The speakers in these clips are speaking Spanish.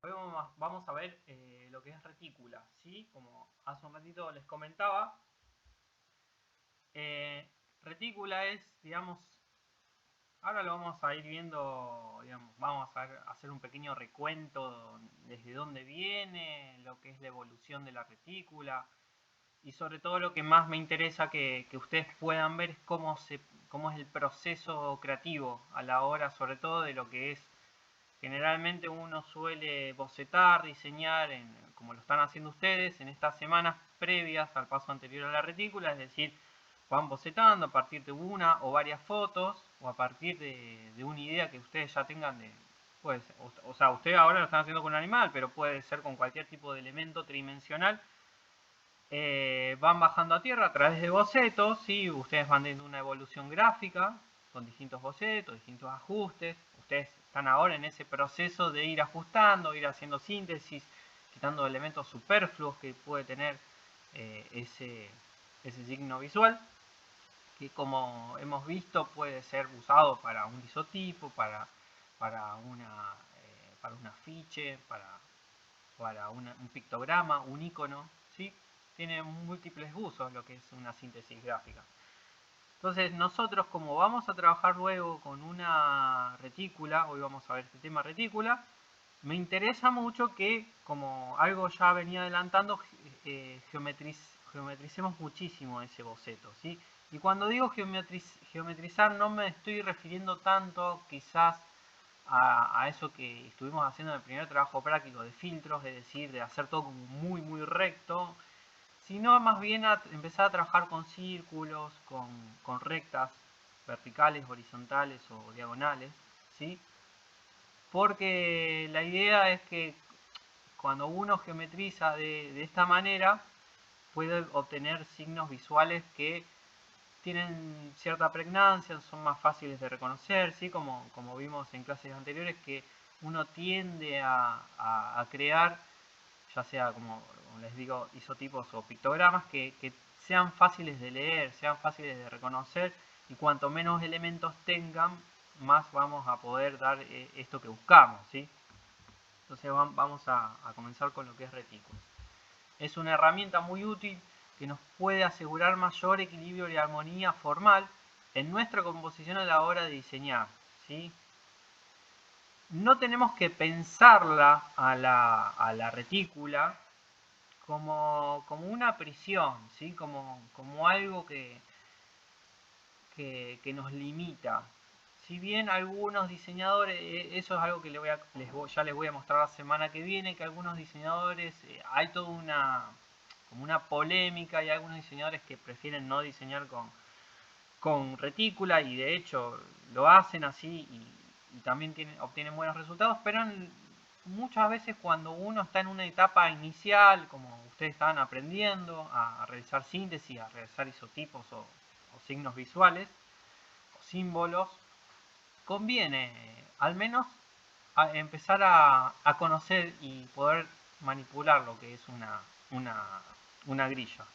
Hoy vamos a ver lo que es retícula, ¿sí? Como hace un ratito les comentaba, eh, retícula es, digamos, ahora lo vamos a ir viendo, digamos, vamos a hacer un pequeño recuento desde dónde viene, lo que es la evolución de la retícula y sobre todo lo que más me interesa que ustedes puedan ver es cómo es el proceso creativo a la hora, sobre todo de lo que es. Generalmente uno suele bocetar, diseñar, como lo están haciendo ustedes, en estas semanas previas al paso anterior a la retícula, es decir, van bocetando a partir de una o varias fotos o a partir de una idea que ustedes ya tengan de, pues, o sea, ustedes ahora lo están haciendo con un animal, pero puede ser con cualquier tipo de elemento tridimensional. Van bajando a tierra a través de bocetos, ¿sí? Ustedes van viendo una evolución gráfica con distintos bocetos, distintos ajustes. Ustedes están ahora en ese proceso de ir ajustando, ir haciendo síntesis, quitando elementos superfluos que puede tener ese signo visual, que como hemos visto puede ser usado para un isotipo, para, para un afiche, para un pictograma, un icono, ¿sí? Tiene múltiples usos lo que es una síntesis gráfica. Entonces nosotros, como vamos a trabajar luego con una retícula, hoy vamos a ver este tema retícula, me interesa mucho que, como algo ya venía adelantando, geometricemos muchísimo ese boceto, ¿sí? Y cuando digo geometrizar no me estoy refiriendo tanto quizás a eso que estuvimos haciendo en el primer trabajo práctico de filtros, es decir, de hacer todo como muy recto, sino más bien a empezar a trabajar con círculos, con rectas verticales, horizontales o diagonales, ¿sí? Porque la idea es que cuando uno geometriza de esta manera, puede obtener signos visuales que tienen cierta pregnancia, son más fáciles de reconocer, ¿sí? Como vimos en clases anteriores, que uno tiende a crear, ya sea como les digo, isotipos o pictogramas que sean fáciles de leer, sean fáciles de reconocer, y cuanto menos elementos tengan, más vamos a poder dar esto que buscamos, ¿sí? Entonces vamos a comenzar con lo que es retículos. Es una herramienta muy útil que nos puede asegurar mayor equilibrio y armonía formal en nuestra composición a la hora de diseñar, ¿sí? No tenemos que pensarla a la retícula como una prisión, ¿sí? Como algo que nos limita. Si bien algunos diseñadores, eso es algo que ya les voy a mostrar la semana que viene, que algunos diseñadores, hay toda como una polémica y algunos diseñadores que prefieren no diseñar con retícula y de hecho lo hacen así y también obtienen buenos resultados, pero muchas veces cuando uno está en una etapa inicial, como ustedes estaban aprendiendo a realizar síntesis, a realizar isotipos o signos visuales, o símbolos, conviene al menos empezar a conocer y poder manipular lo que es una, una grilla.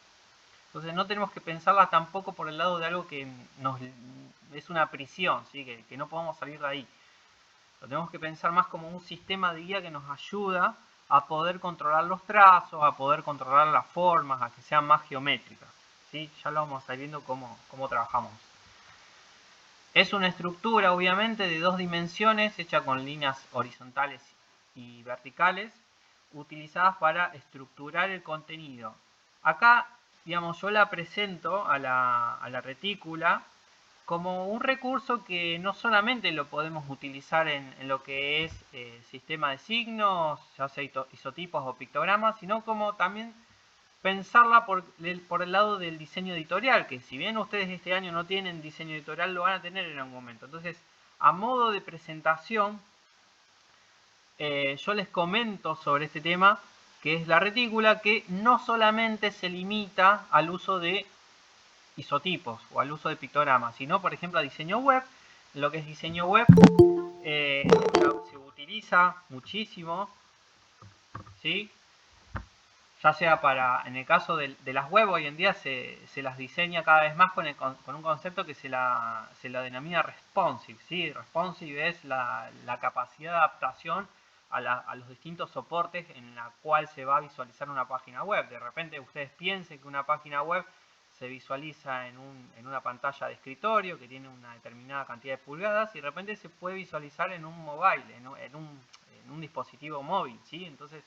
Entonces no tenemos que pensarla tampoco por el lado de algo que nos es una prisión, ¿sí? Que no podemos salir de ahí. Lo tenemos que pensar más como un sistema de guía que nos ayuda a poder controlar los trazos, a poder controlar las formas, a que sean más geométricas, ¿sí? Ya lo vamos a ir viendo cómo trabajamos. Es una estructura obviamente de dos dimensiones hecha con líneas horizontales y verticales utilizadas para estructurar el contenido. Acá, digamos, yo la presento a la retícula como un recurso que no solamente lo podemos utilizar en lo que es sistema de signos, ya sea isotipos o pictogramas, sino como también pensarla por el lado del diseño editorial, que si bien ustedes este año no tienen diseño editorial, lo van a tener en algún momento. Entonces, a modo de presentación, yo les comento sobre este tema, que es la retícula, que no solamente se limita al uso de isotipos o al uso de pictogramas, sino por ejemplo a diseño web. Lo que es diseño web se utiliza muchísimo, ¿sí? Ya sea en el caso de las web, hoy en día se las diseña cada vez más con un concepto que se la denomina responsive, ¿sí? Responsive es la capacidad de adaptación a los distintos soportes en la cual se va a visualizar una página web. De repente ustedes piensen que una página web se visualiza en una pantalla de escritorio que tiene una determinada cantidad de pulgadas y de repente se puede visualizar en un mobile, en un dispositivo móvil, ¿sí? Entonces,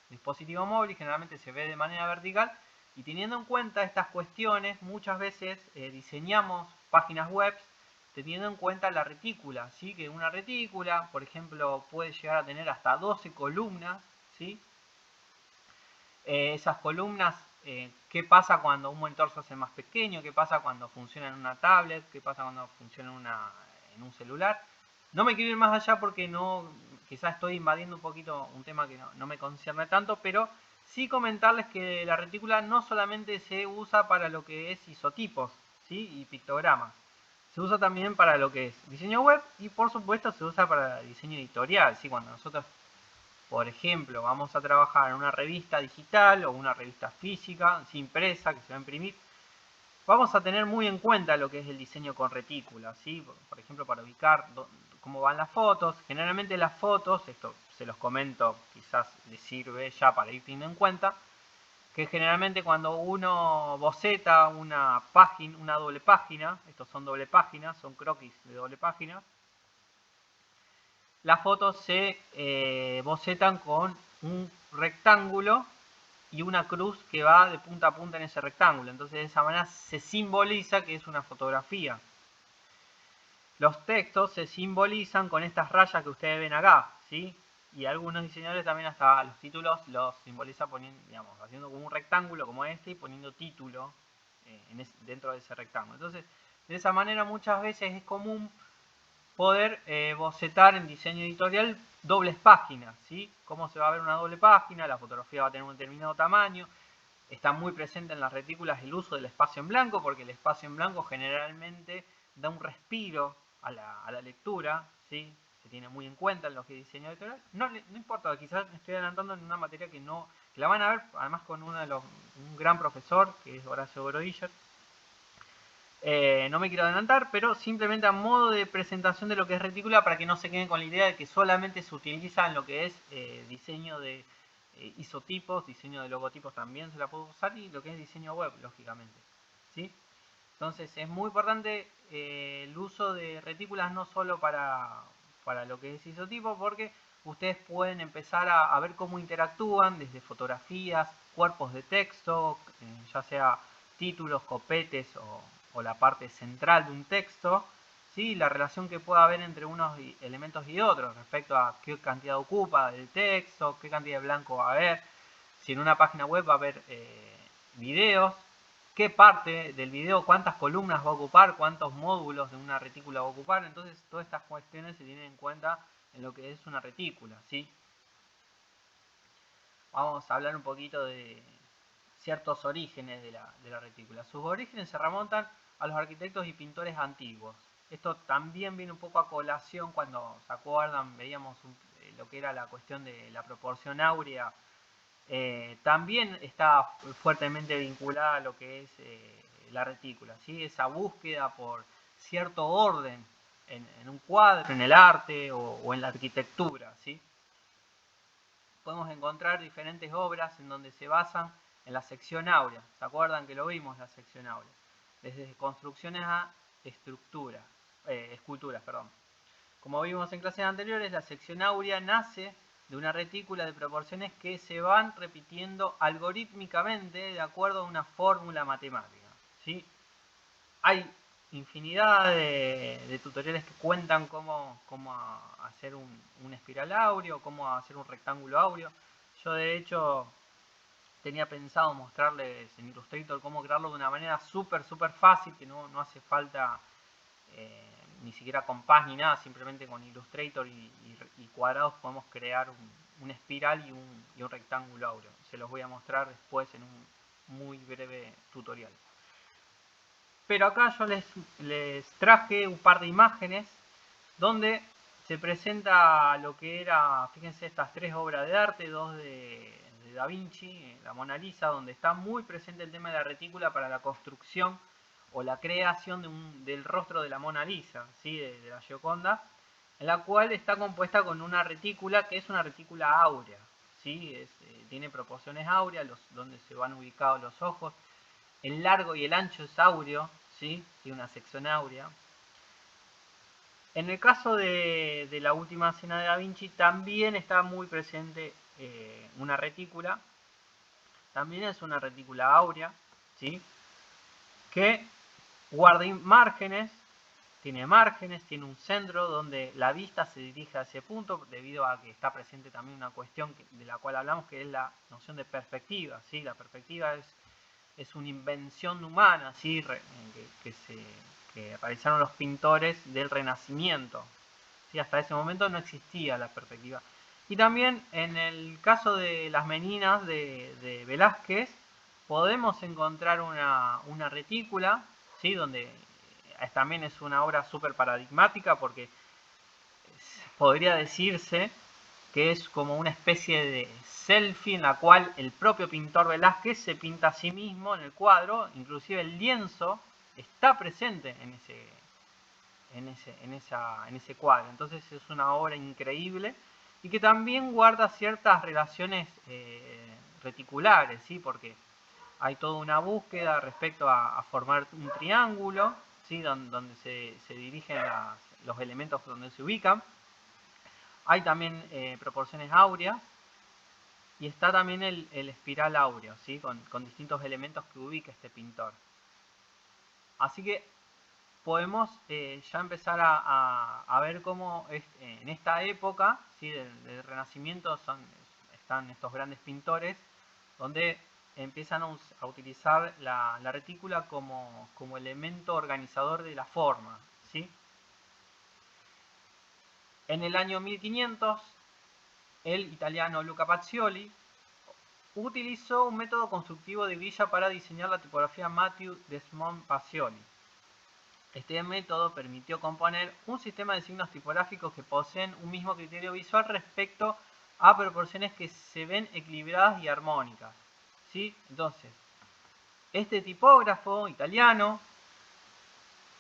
el dispositivo móvil generalmente se ve de manera vertical y teniendo en cuenta estas cuestiones, muchas veces diseñamos páginas web teniendo en cuenta la retícula, ¿sí? Que una retícula, por ejemplo, puede llegar a tener hasta 12 columnas, ¿sí? Esas columnas, ¿qué pasa cuando un monitor se hace más pequeño? ¿Qué pasa cuando funciona en una tablet? ¿Qué pasa cuando funciona en un celular? No me quiero ir más allá porque quizás estoy invadiendo un poquito un tema que no me concierne tanto, pero sí comentarles que la retícula no solamente se usa para lo que es isotipos, ¿sí? Y pictogramas. Se usa también para lo que es diseño web y por supuesto se usa para diseño editorial, ¿sí? Cuando nosotros, por ejemplo, vamos a trabajar en una revista digital o una revista física, impresa, que se va a imprimir, vamos a tener muy en cuenta lo que es el diseño con retícula, ¿sí? Por ejemplo, para ubicar cómo van las fotos. Generalmente las fotos, esto se los comento, quizás les sirve ya para ir teniendo en cuenta, que generalmente cuando uno boceta una página, una doble página, estos son doble páginas, son croquis de doble página, las fotos se bocetan con un rectángulo y una cruz que va de punta a punta en ese rectángulo. Entonces de esa manera se simboliza que es una fotografía. Los textos se simbolizan con estas rayas que ustedes ven acá, ¿sí? Y algunos diseñadores también hasta los títulos los simbolizan poniendo, digamos, haciendo como un rectángulo como este y poniendo título dentro de ese rectángulo. Entonces, de esa manera muchas veces es común poder bocetar en diseño editorial dobles páginas, ¿sí? Cómo se va a ver una doble página, la fotografía va a tener un determinado tamaño. Está muy presente en las retículas el uso del espacio en blanco, porque el espacio en blanco generalmente da un respiro a la lectura, ¿sí? Se tiene muy en cuenta en lo que es diseño editorial. No importa, quizás me estoy adelantando en una materia que la van a ver, además con un gran profesor, que es Horacio Brodiller. No me quiero adelantar, pero simplemente a modo de presentación de lo que es retícula para que no se queden con la idea de que solamente se utiliza en lo que es diseño de isotipos, diseño de logotipos también se la puede usar y lo que es diseño web, lógicamente. ¿Sí? Entonces es muy importante el uso de retículas no solo para lo que es isotipo, porque ustedes pueden empezar a ver cómo interactúan desde fotografías, cuerpos de texto, ya sea títulos, copetes o la parte central de un texto, ¿sí? La relación que pueda haber entre unos elementos y otros respecto a qué cantidad ocupa el texto, qué cantidad de blanco va a haber, si en una página web va a haber videos, qué parte del video, cuántas columnas va a ocupar, cuántos módulos de una retícula va a ocupar. Entonces todas estas cuestiones se tienen en cuenta en lo que es una retícula, ¿sí? Vamos a hablar un poquito de ciertos orígenes de la retícula. Sus orígenes se remontan a los arquitectos y pintores antiguos. Esto también viene un poco a colación cuando se acuerdan, veíamos lo que era la cuestión de la proporción áurea. También está fuertemente vinculada a lo que es la retícula, ¿sí? Esa búsqueda por cierto orden en un cuadro, en el arte o en la arquitectura, ¿sí? Podemos encontrar diferentes obras en donde se basan en la sección áurea. ¿Se acuerdan que lo vimos, la sección áurea? Desde construcciones a esculturas, perdón. Como vimos en clases anteriores, la sección áurea nace de una retícula de proporciones que se van repitiendo algorítmicamente de acuerdo a una fórmula matemática, ¿sí? Hay infinidad de tutoriales que cuentan cómo hacer un espiral áureo, cómo hacer un rectángulo áureo. Yo de hecho tenía pensado mostrarles en Illustrator cómo crearlo de una manera súper fácil, que no hace falta ni siquiera compás ni nada, simplemente con Illustrator y cuadrados podemos crear un espiral y un rectángulo áureo. Se los voy a mostrar después en un muy breve tutorial. Pero acá yo les traje un par de imágenes donde se presenta lo que era, fíjense, estas tres obras de arte, dos de Da Vinci, la Mona Lisa, donde está muy presente el tema de la retícula para la construcción o la creación del rostro de la Mona Lisa, ¿sí? de la Gioconda. en la cual está compuesta con una retícula que es una retícula áurea, ¿sí? Tiene proporciones áureas, donde se van ubicados los ojos. El largo y el ancho es áureo, ¿sí? Tiene una sección áurea. En el caso de la última cena de Da Vinci también está muy presente una retícula. También es una retícula áurea, ¿sí? Que guarda márgenes, tiene un centro donde la vista se dirige a ese punto, debido a que está presente también una cuestión de la cual hablamos, que es la noción de perspectiva, ¿sí? La perspectiva es una invención humana, ¿sí? que realizaron los pintores del Renacimiento, ¿sí? Hasta ese momento no existía la perspectiva. Y también en el caso de las meninas de Velázquez, podemos encontrar una retícula, ¿sí? Donde también es una obra súper paradigmática, porque podría decirse que es como una especie de selfie en la cual el propio pintor Velázquez se pinta a sí mismo en el cuadro, inclusive el lienzo está presente en ese cuadro. Entonces es una obra increíble y que también guarda ciertas relaciones reticulares, ¿sí? Porque hay toda una búsqueda respecto a formar un triángulo, ¿sí? Donde se dirigen los elementos donde se ubican. Hay también proporciones áureas y está también el espiral áureo, ¿sí? Con distintos elementos que ubica este pintor. Así que podemos ya empezar a ver cómo en esta época, ¿sí? del Renacimiento están estos grandes pintores donde empiezan a utilizar la retícula como elemento organizador de la forma, ¿sí? En el año 1500, el italiano Luca Pacioli utilizó un método constructivo de grilla para diseñar la tipografía Matthew Desmond Pacioli. Este método permitió componer un sistema de signos tipográficos que poseen un mismo criterio visual respecto a proporciones que se ven equilibradas y armónicas, ¿sí? Entonces, este tipógrafo italiano,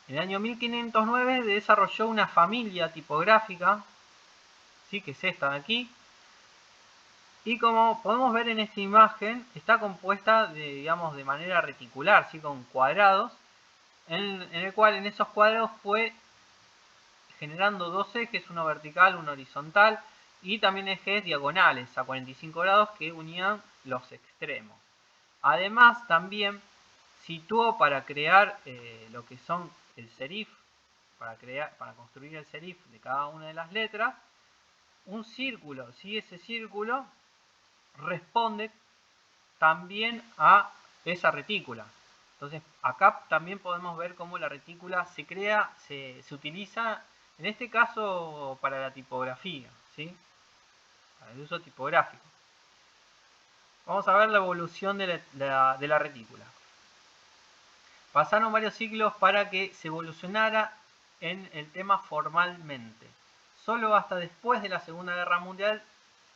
en el año 1509, desarrolló una familia tipográfica, ¿sí? Que es esta de aquí, y como podemos ver en esta imagen, está compuesta digamos, de manera reticular, ¿sí? Con cuadrados, en el cual en esos cuadrados fue generando dos ejes, uno vertical, uno horizontal, y también ejes diagonales a 45 grados que unían los extremos. Además, también situó para crear lo que son el serif, para construir el serif de cada una de las letras, un círculo. ¿Sí? Ese círculo responde también a esa retícula. Entonces acá también podemos ver cómo la retícula se crea, se utiliza en este caso para la tipografía, ¿sí? Para el uso tipográfico. Vamos a ver la evolución de la retícula. Pasaron varios siglos para que se evolucionara en el tema formalmente. Solo hasta después de la Segunda Guerra Mundial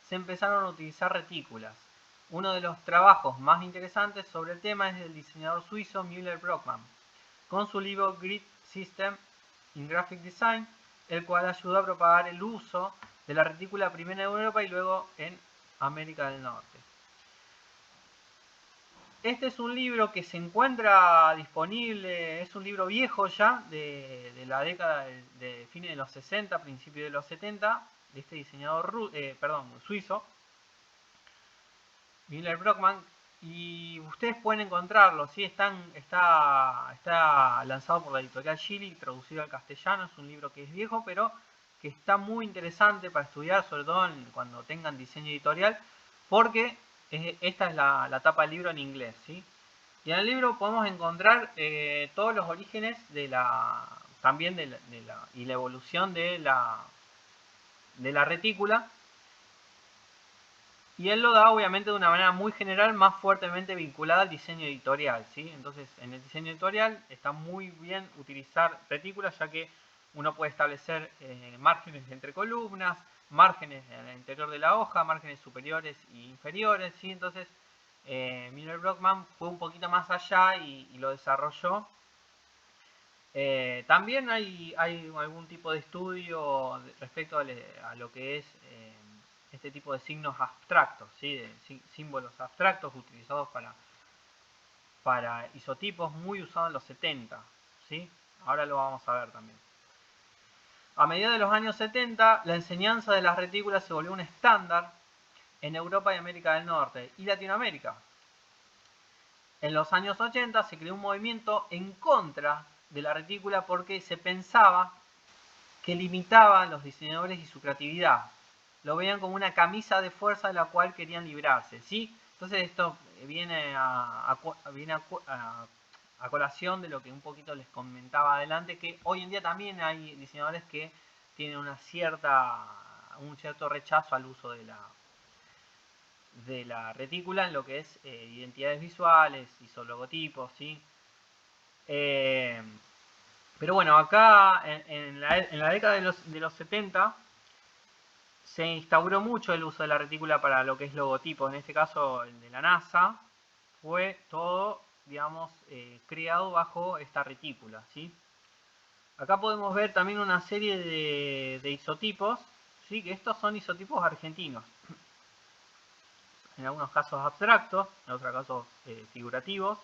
se empezaron a utilizar retículas. Uno de los trabajos más interesantes sobre el tema es del diseñador suizo Müller-Brockmann, con su libro Grid System in Graphic Design, el cual ayudó a propagar el uso de la retícula primero en Europa y luego en América del Norte. Este es un libro que se encuentra disponible, es un libro viejo ya, de la década de fines de los 60, principios de los 70, de este diseñador suizo, Müller-Brockmann, y ustedes pueden encontrarlo, ¿sí? Está lanzado por la editorial Gili, traducido al castellano, es un libro que es viejo, pero que está muy interesante para estudiar, sobre todo cuando tengan diseño editorial, porque esta es la tapa del libro en inglés, ¿sí? Y en el libro podemos encontrar todos los orígenes también y la evolución de la retícula. Y él lo da obviamente de una manera muy general, más fuertemente vinculada al diseño editorial, ¿sí? Entonces, en el diseño editorial está muy bien utilizar retículas, ya que uno puede establecer márgenes entre columnas, márgenes en el interior de la hoja, márgenes superiores e inferiores, ¿sí? Entonces, Müller-Brockmann fue un poquito más allá y lo desarrolló También hay algún tipo de estudio respecto a lo que es este tipo de signos abstractos, ¿sí? Símbolos abstractos utilizados para isotipos, muy usados en los 70, ¿sí? Ahora lo vamos a ver también. A medida de los años 70, la enseñanza de las retículas se volvió un estándar en Europa y América del Norte y Latinoamérica. En los años 80 se creó un movimiento en contra de la retícula porque se pensaba que limitaba a los diseñadores y su creatividad. Lo veían como una camisa de fuerza de la cual querían librarse, ¿sí? Entonces esto viene a colación de lo que un poquito les comentaba adelante, que hoy en día también hay diseñadores que tienen un cierto rechazo al uso de la retícula en lo que es identidades visuales, isologotipos, ¿sí? Pero bueno, acá en la década de los 70 se instauró mucho el uso de la retícula para lo que es logotipos. En este caso, el de la NASA, fue todo, digamos, creado bajo esta retícula, ¿sí? Acá podemos ver también una serie de isotipos, ¿sí? Que estos son isotipos argentinos. En algunos casos abstractos, en otros casos figurativos.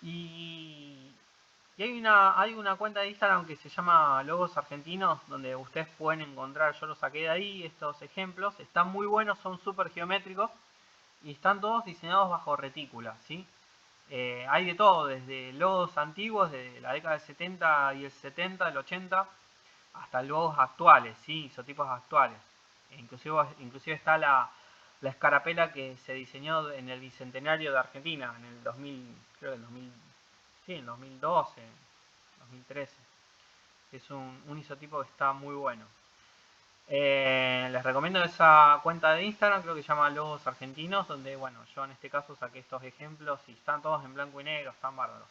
Y hay una cuenta de Instagram que se llama Logos Argentinos, donde ustedes pueden encontrar, yo los saqué de ahí, estos ejemplos. Están muy buenos, son súper geométricos y están todos diseñados bajo retícula, ¿sí? Hay de todo, desde logos antiguos de la década del 70 y el 70, el 80, hasta logos actuales, ¿sí? Isotipos actuales. Inclusive está la escarapela que se diseñó en el Bicentenario de Argentina, en el 2000, creo que en 2012, 2013. Es un isotipo que está muy bueno. Les recomiendo esa cuenta de Instagram, creo que se llama Logos Argentinos, donde, bueno, yo en este caso saqué estos ejemplos y están todos en blanco y negro, están bárbaros.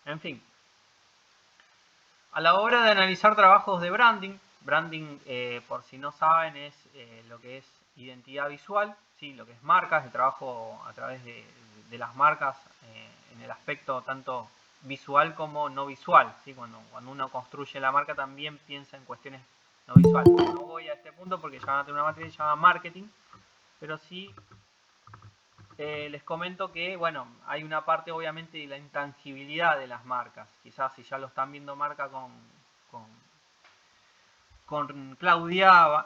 En fin, a la hora de analizar trabajos de branding, por si no saben, es lo que es identidad visual, ¿sí? Lo que es marcas, el trabajo a través de las marcas en el aspecto tanto visual como no visual, ¿sí? Cuando uno construye la marca también piensa en cuestiones no visuales. No voy a este punto porque ya van a tener una materia que se llama marketing, pero sí les comento que, bueno, hay una parte obviamente de la intangibilidad de las marcas. Quizás si ya lo están viendo marca con, con Claudia,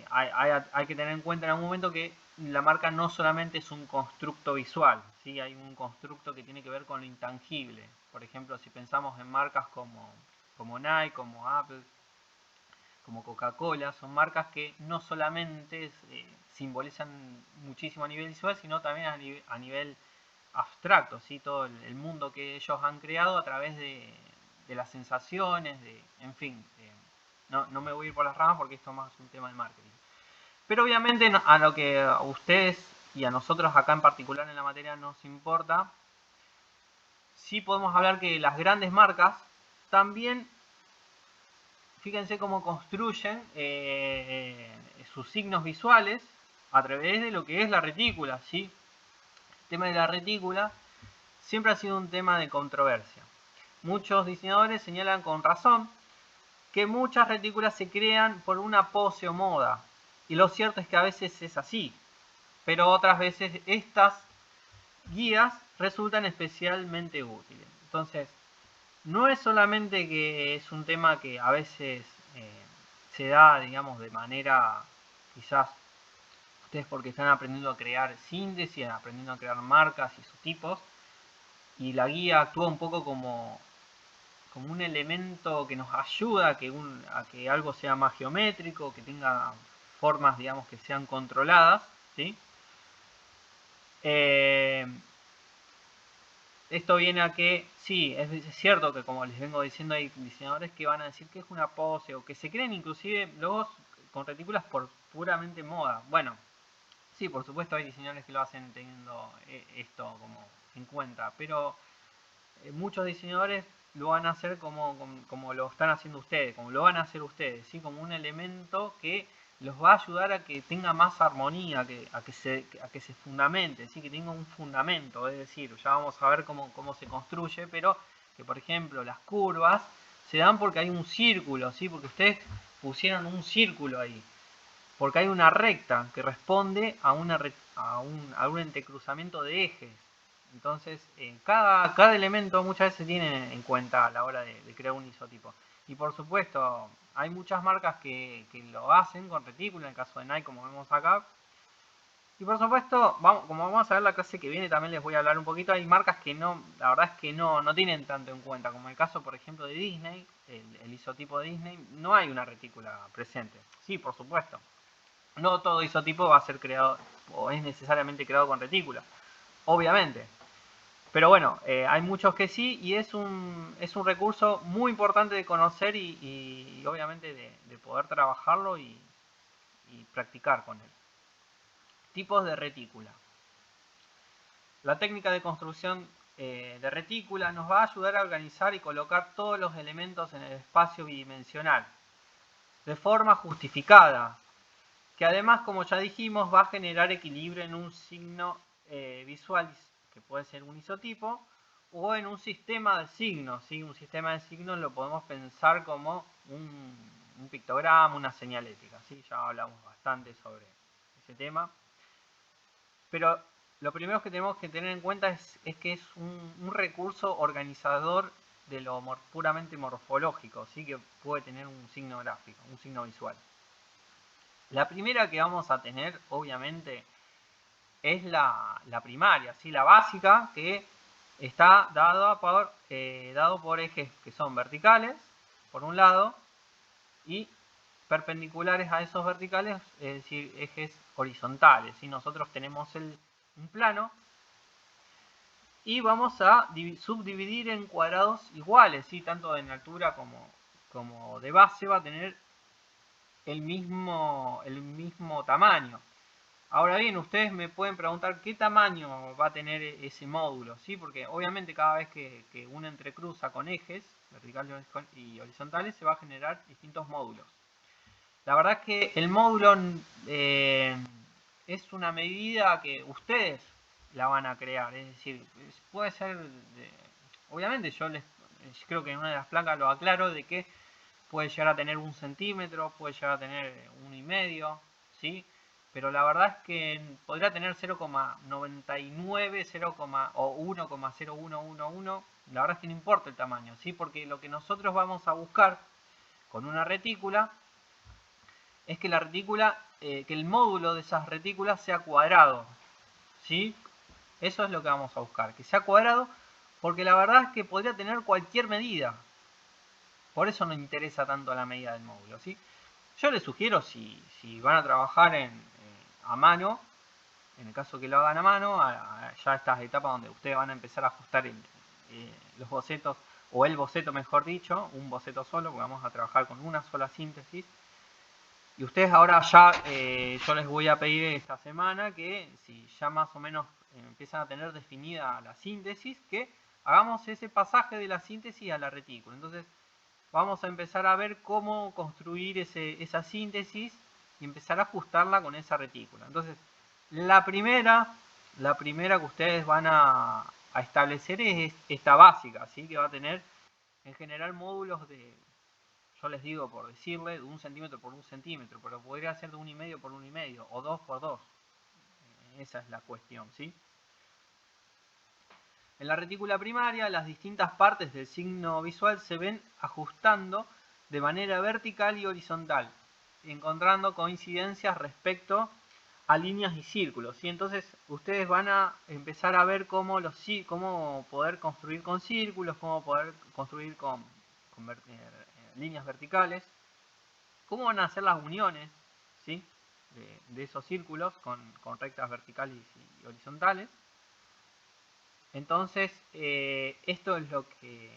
hay que tener en cuenta en algún momento que la marca no solamente es un constructo visual, ¿sí? Hay un constructo que tiene que ver con lo intangible. Por ejemplo, si pensamos en marcas como Nike, como Apple, como Coca-Cola, son marcas que no solamente simbolizan muchísimo a nivel visual, sino también a nivel abstracto, ¿sí? Todo el mundo que ellos han creado a través de las sensaciones, en fin, no me voy a ir por las ramas porque esto más es un tema de marketing. Pero obviamente a lo que a ustedes y a nosotros acá en particular en la materia nos importa, sí podemos hablar que las grandes marcas también, fíjense cómo construyen sus signos visuales a través de lo que es la retícula, ¿sí? El tema de la retícula siempre ha sido un tema de controversia. Muchos diseñadores señalan con razón que muchas retículas se crean por una pose o moda. Y lo cierto es que a veces es así. Pero otras veces estas guías resultan especialmente útiles. Entonces, no es solamente que es un tema que a veces se da, digamos, de manera quizás ustedes porque están aprendiendo a crear síntesis, aprendiendo a crear marcas y subtipos, y la guía actúa un poco como un elemento que nos ayuda a que algo sea más geométrico, que tenga formas, digamos, que sean controladas, ¿sí? Esto viene a que, sí, es cierto que como les vengo diciendo hay diseñadores que van a decir que es una pose o que se creen inclusive logos con retículas por puramente moda. Bueno, sí, por supuesto hay diseñadores que lo hacen teniendo esto como en cuenta, pero muchos diseñadores lo van a hacer como lo están haciendo ustedes, como lo van a hacer ustedes, ¿sí? Como un elemento que los va a ayudar a que tenga más armonía, a que se fundamente, ¿sí? Que tenga un fundamento, es decir, ya vamos a ver cómo se construye, pero que por ejemplo las curvas se dan porque hay un círculo, ¿sí? Porque ustedes pusieron un círculo ahí, porque hay una recta que responde a un entrecruzamiento de ejes. Entonces, cada elemento muchas veces se tiene en cuenta a la hora de crear un isotipo. Y por supuesto, hay muchas marcas que lo hacen con retícula, en el caso de Nike, como vemos acá. Y por supuesto, como vamos a ver la clase que viene, también les voy a hablar un poquito. Hay marcas que no, la verdad es que no tienen tanto en cuenta, como el caso, por ejemplo, de Disney, el isotipo de Disney, no hay una retícula presente. Sí, por supuesto. No todo isotipo va a ser creado o es necesariamente creado con retícula, obviamente. Pero bueno, hay muchos que sí, y es un recurso muy importante de conocer y obviamente de poder trabajarlo y practicar con él. Tipos de retícula. La técnica de construcción de retícula nos va a ayudar a organizar y colocar todos los elementos en el espacio bidimensional de forma justificada, que además, como ya dijimos, va a generar equilibrio en un signo visual, que puede ser un isotipo, o en un sistema de signos. ¿Sí? Un sistema de signos lo podemos pensar como un pictograma, una señalética. ¿Sí? Ya hablamos bastante sobre ese tema. Pero lo primero que tenemos que tener en cuenta es que es un recurso organizador de lo puramente morfológico, ¿sí? Que puede tener un signo gráfico, un signo visual. La primera que vamos a tener, obviamente, es la primaria, ¿sí? La básica, que está dado por ejes que son verticales, por un lado, y perpendiculares a esos verticales, es decir, ejes horizontales. ¿Sí? Nosotros tenemos un plano y vamos a subdividir en cuadrados iguales, ¿sí? Tanto en altura como de base va a tener el mismo tamaño. Ahora bien, ustedes me pueden preguntar qué tamaño va a tener ese módulo, ¿sí? Porque obviamente cada vez que uno entrecruza con ejes verticales y horizontales se va a generar distintos módulos. La verdad es que el módulo es una medida que ustedes la van a crear, es decir, puede ser, obviamente yo creo que en una de las placas lo aclaro, de que puede llegar a tener 1 centímetro, puede llegar a tener 1,5, ¿sí? Pero la verdad es que podría tener 0,99, 0, o 1,0111. La verdad es que no importa el tamaño, ¿sí? Porque lo que nosotros vamos a buscar con una retícula es que la retícula, que el módulo de esas retículas sea cuadrado, ¿sí? Eso es lo que vamos a buscar, que sea cuadrado, porque la verdad es que podría tener cualquier medida. Por eso no interesa tanto la medida del módulo, ¿sí? Yo les sugiero, si van a trabajar a mano, en el caso que lo hagan a mano, ya estas etapas donde ustedes van a empezar a ajustar los bocetos, o el boceto mejor dicho, un boceto solo, porque vamos a trabajar con una sola síntesis. Y ustedes ahora ya, yo les voy a pedir esta semana que si ya más o menos empiezan a tener definida la síntesis, que hagamos ese pasaje de la síntesis a la retícula. Entonces vamos a empezar a ver cómo construir esa síntesis y empezar a ajustarla con esa retícula. Entonces, la primera que ustedes van a establecer es esta básica, ¿sí? Que va a tener en general módulos de, yo les digo por decirle, de 1 centímetro por 1 centímetro, pero podría ser de 1,5 por 1,5 o 2 por 2. Esa es la cuestión, ¿sí? En la retícula primaria, las distintas partes del signo visual se ven ajustando de manera vertical y horizontal, encontrando coincidencias respecto a líneas y círculos. ¿Sí? Entonces, ustedes van a empezar a ver cómo poder construir con círculos, cómo poder construir con líneas verticales, cómo van a hacer las uniones, ¿sí? de esos círculos con rectas verticales y horizontales. Entonces, esto es lo que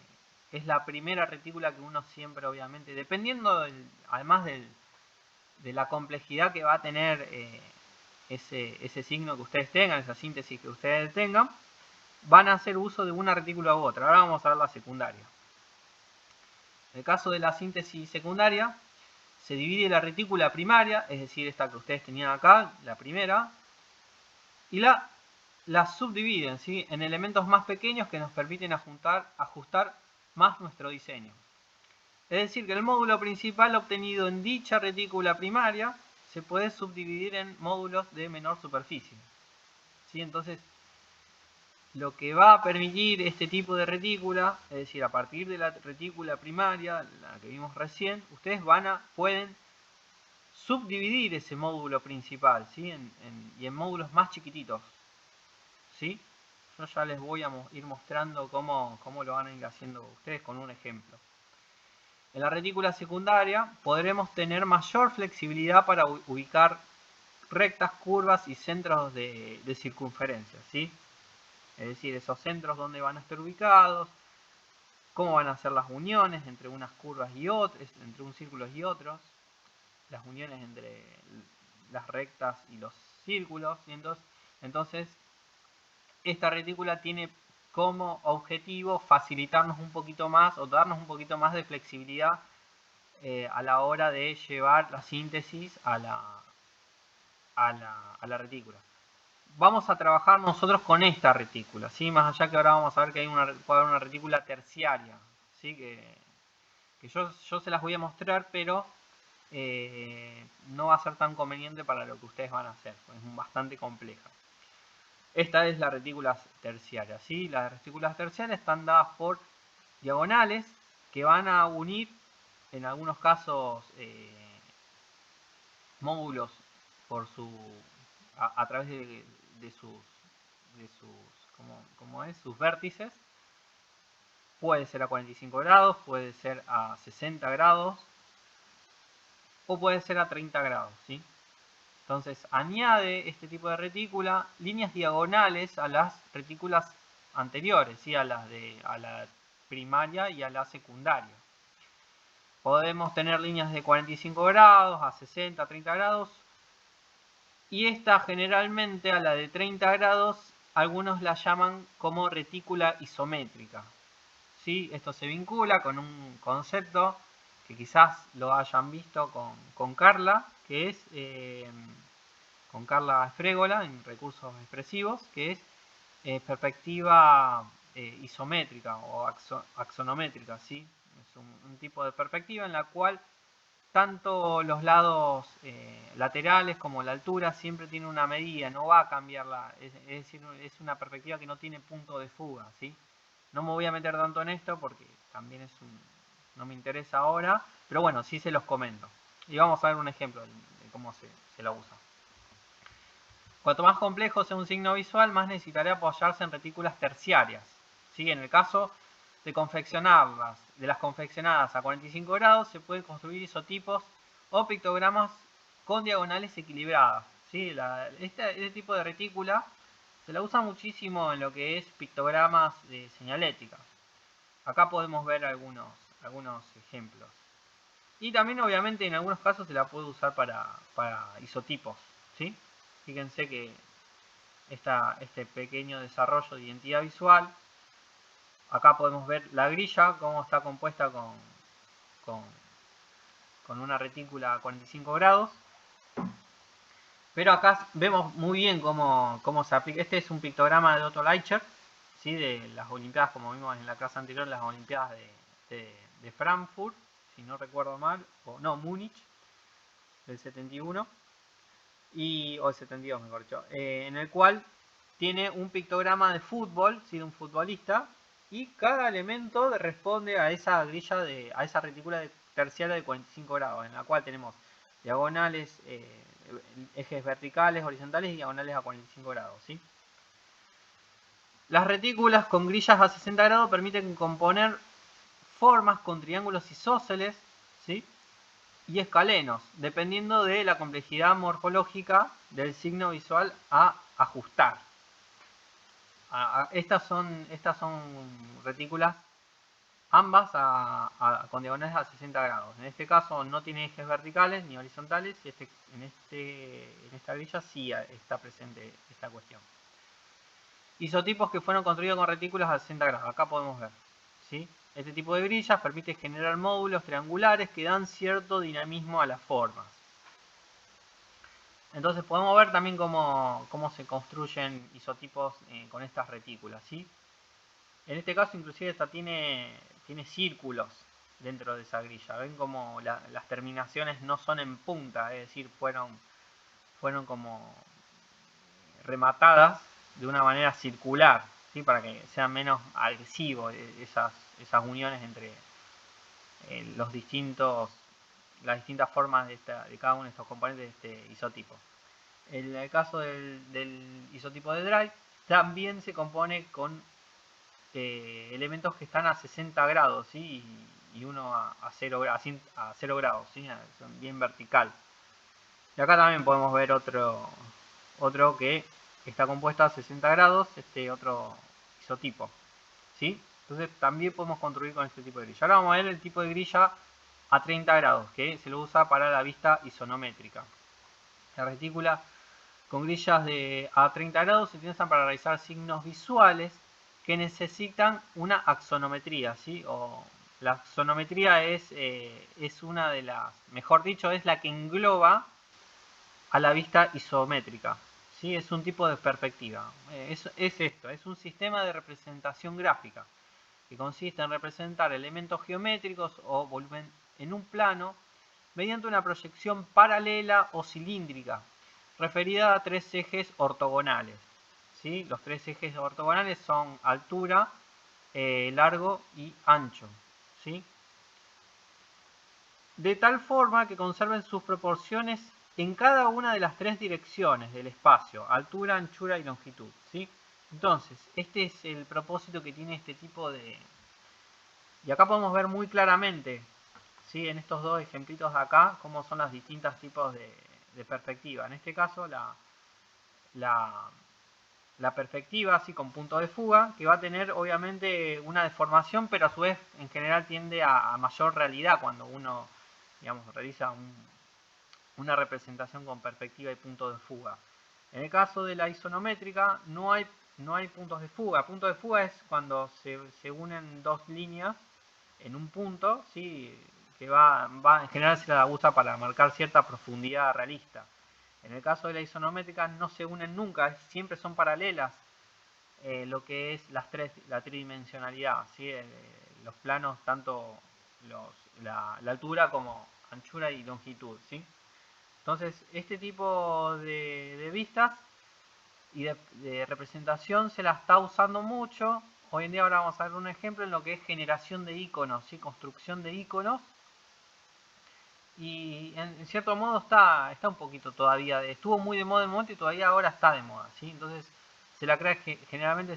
es la primera retícula que uno siempre, obviamente, dependiendo además de la complejidad que va a tener ese signo que ustedes tengan, esa síntesis que ustedes tengan, van a hacer uso de una retícula u otra. Ahora vamos a ver la secundaria. En el caso de la síntesis secundaria, se divide la retícula primaria, es decir, esta que ustedes tenían acá, la primera, y la subdividen, ¿sí? En elementos más pequeños que nos permiten ajustar más nuestro diseño. Es decir, que el módulo principal obtenido en dicha retícula primaria se puede subdividir en módulos de menor superficie. ¿Sí? Entonces, lo que va a permitir este tipo de retícula, es decir, a partir de la retícula primaria, la que vimos recién, ustedes pueden subdividir ese módulo principal, ¿sí? Y en módulos más chiquititos, ¿sí? Yo ya les voy a ir mostrando cómo lo van a ir haciendo ustedes con un ejemplo. En la retícula secundaria podremos tener mayor flexibilidad para ubicar rectas, curvas y centros de circunferencia, ¿sí? Es decir, esos centros donde van a estar ubicados, cómo van a ser las uniones entre unas curvas y otras, entre un círculo y otros, las uniones entre las rectas y los círculos. Y entonces, esta retícula tiene como objetivo facilitarnos un poquito más o darnos un poquito más de flexibilidad a la hora de llevar la síntesis a la retícula. Vamos a trabajar nosotros con esta retícula, ¿sí? Más allá que ahora vamos a ver que puede haber una retícula terciaria, ¿sí? Que yo se las voy a mostrar, pero no va a ser tan conveniente para lo que ustedes van a hacer, es bastante compleja. Esta es la retícula terciaria, ¿sí? Las retículas terciarias están dadas por diagonales que van a unir, en algunos casos, módulos por a través de sus sus vértices. Puede ser a 45 grados, puede ser a 60 grados o puede ser a 30 grados, ¿sí? Entonces añade este tipo de retícula líneas diagonales a las retículas anteriores, ¿sí? a la primaria y a la secundaria. Podemos tener líneas de 45 grados, a 60, 30 grados. Y esta generalmente, a la de 30 grados, algunos la llaman como retícula isométrica. ¿Sí? Esto se vincula con un concepto que quizás lo hayan visto con Carla, que es con Carla Frégola en recursos expresivos, que es perspectiva isométrica o axonométrica, ¿sí? Es un tipo de perspectiva en la cual tanto los lados laterales como la altura siempre tiene una medida, no va a cambiarla, es decir, es una perspectiva que no tiene punto de fuga, ¿sí? No me voy a meter tanto en esto porque también no me interesa ahora, pero bueno, sí se los comento. Y vamos a ver un ejemplo de cómo se lo usa. Cuanto más complejo sea un signo visual, más necesitará apoyarse en retículas terciarias, ¿sí? En el caso de las confeccionadas a 45 grados, se pueden construir isotipos o pictogramas con diagonales equilibradas, ¿sí? Este tipo de retícula se la usa muchísimo en lo que es pictogramas de señalética. Acá podemos ver algunos ejemplos. Y también obviamente en algunos casos se la puede usar para isotipos, ¿sí? Fíjense que este pequeño desarrollo de identidad visual. Acá podemos ver la grilla, cómo está compuesta con una retícula a 45 grados. Pero acá vemos muy bien cómo se aplica. Este es un pictograma de Otto Leicher, ¿sí? De las Olimpiadas, como vimos en la clase anterior, las Olimpiadas de Frankfurt, si no recuerdo mal, o no, Múnich, del 71, o el 72 mejor dicho, en el cual tiene un pictograma de fútbol, ¿sí? De un futbolista, y cada elemento responde a esa grilla, a esa retícula terciaria de 45 grados, en la cual tenemos diagonales, ejes verticales, horizontales y diagonales a 45 grados, ¿sí? Las retículas con grillas a 60 grados permiten componer formas con triángulos isósceles, ¿sí? Y escalenos, dependiendo de la complejidad morfológica del signo visual a ajustar. Estas son retículas ambas con diagonales a 60 grados. En este caso no tiene ejes verticales ni horizontales y en esta grilla sí está presente esta cuestión. Isotipos que fueron construidos con retículas a 60 grados. Acá podemos ver, ¿sí? Este tipo de grillas permite generar módulos triangulares que dan cierto dinamismo a las formas. Entonces podemos ver también cómo se construyen isotipos con estas retículas, ¿sí? En este caso inclusive esta tiene tiene círculos dentro de esa grilla. Ven como las terminaciones no son en punta, es decir, fueron como rematadas de una manera circular, ¿sí? Para que sea menos agresivo esas uniones entre las distintas formas de cada uno de estos componentes de este isotipo. En el caso del isotipo de Drake, también se compone con elementos que están a 60 grados, ¿sí? y uno a 0 grados, ¿sí? Son bien vertical. Y acá también podemos ver otro que está compuesto a 60 grados, este otro isotipo, ¿sí? Entonces también podemos construir con este tipo de grilla. Ahora vamos a ver el tipo de grilla a 30 grados, que se lo usa para la vista isonométrica. La retícula con grillas a 30 grados se utilizan para realizar signos visuales que necesitan una axonometría, ¿sí? O la axonometría es una de las, mejor dicho, es la que engloba a la vista isométrica, ¿sí? Es un tipo de perspectiva. Es esto, es un sistema de representación gráfica que consiste en representar elementos geométricos o volumen en un plano mediante una proyección paralela o cilíndrica referida a tres ejes ortogonales, ¿sí? Los tres ejes ortogonales son altura, largo y ancho, ¿sí? De tal forma que conserven sus proporciones en cada una de las tres direcciones del espacio: altura, anchura y longitud, ¿sí? Entonces, este es el propósito que tiene este tipo de... Y acá podemos ver muy claramente, ¿sí? En estos dos ejemplitos de acá, cómo son los distintos tipos de perspectiva. En este caso, la perspectiva, así con punto de fuga, que va a tener obviamente una deformación, pero a su vez en general tiende a mayor realidad cuando uno, digamos, realiza una representación con perspectiva y punto de fuga. En el caso de la isonométrica no hay puntos de fuga. Punto de fuga es cuando se unen dos líneas en un punto, ¿sí? Que en general se la usa para marcar cierta profundidad realista. En el caso de la isonométrica no se unen nunca, siempre son paralelas, lo que es la tridimensionalidad, ¿sí? Los planos, tanto la altura como anchura y longitud, ¿sí? Entonces, este tipo de vistas y de representación se la está usando mucho. Hoy en día ahora vamos a ver un ejemplo en lo que es generación de iconos, ¿sí? Construcción de iconos. Y en cierto modo está un poquito todavía, estuvo muy de moda en un momento y todavía ahora está de moda, ¿sí? Entonces se la crea que generalmente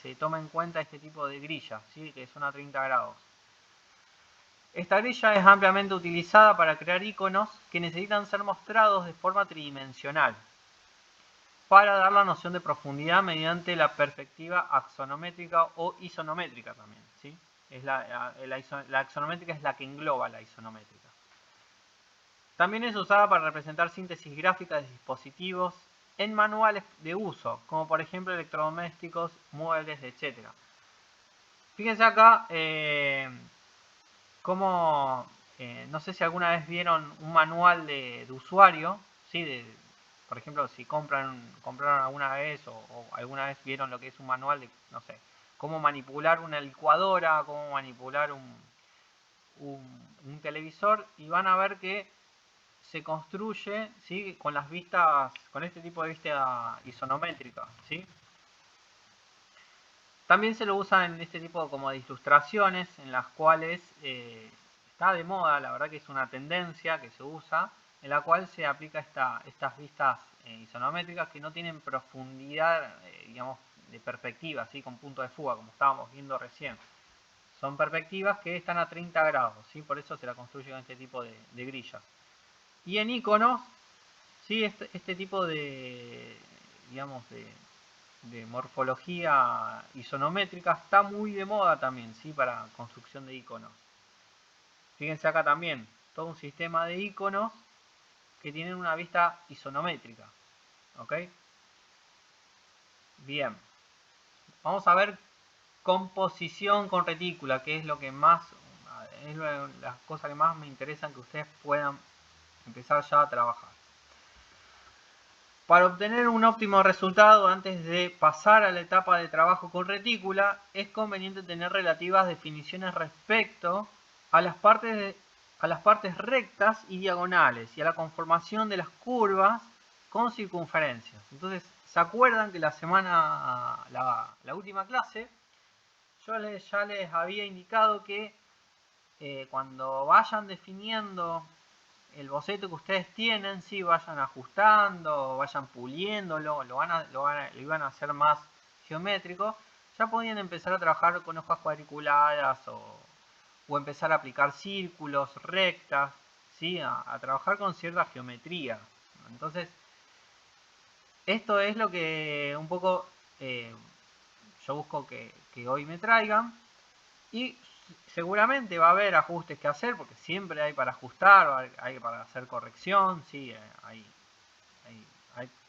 se toma en cuenta este tipo de grillas, ¿sí? Que son a 30 grados. Esta grilla es ampliamente utilizada para crear iconos que necesitan ser mostrados de forma tridimensional, para dar la noción de profundidad mediante la perspectiva axonométrica o isonométrica también, ¿sí? La axonométrica es la que engloba la isonométrica. También es usada para representar síntesis gráfica de dispositivos en manuales de uso, como por ejemplo electrodomésticos, muebles, etc. Fíjense acá cómo, no sé si alguna vez vieron un manual de usuario, ¿sí? Por ejemplo, si compraron alguna vez o alguna vez vieron lo que es un manual de, no sé, cómo manipular una licuadora, cómo manipular un televisor, y van a ver que se construye, ¿sí? Con las vistas, con este tipo de vista isonométrica, ¿sí? También se lo usa en este tipo como de ilustraciones en las cuales está de moda, la verdad que es una tendencia que se usa, en la cual se aplica estas vistas isonométricas que no tienen profundidad, digamos, de perspectiva, ¿sí? Con punto de fuga, como estábamos viendo recién. Son perspectivas que están a 30 grados, ¿sí? Por eso se la construye con este tipo de grillas. Y en iconos, sí, este tipo de, digamos, de morfología isonométrica está muy de moda también, ¿sí? Para construcción de iconos. Fíjense acá también, todo un sistema de iconos que tienen una vista isonométrica, ¿ok? Bien, vamos a ver composición con retícula, que es lo que más, es las cosas que más me interesan que ustedes puedan empezar ya a trabajar. Para obtener un óptimo resultado antes de pasar a la etapa de trabajo con retícula, es conveniente tener relativas definiciones respecto a las partes rectas y diagonales y a la conformación de las curvas con circunferencias. Entonces, ¿se acuerdan que la última clase, ya les había indicado que cuando vayan definiendo el boceto que ustedes tienen, sí, vayan ajustando, vayan puliéndolo, lo iban a hacer más geométrico, ya podían empezar a trabajar con hojas cuadriculadas o empezar a aplicar círculos, rectas, ¿sí? A trabajar con cierta geometría. Entonces, esto es lo que un poco yo busco que hoy me traigan. Y seguramente va a haber ajustes que hacer, porque siempre hay para ajustar, hay para hacer corrección, sí,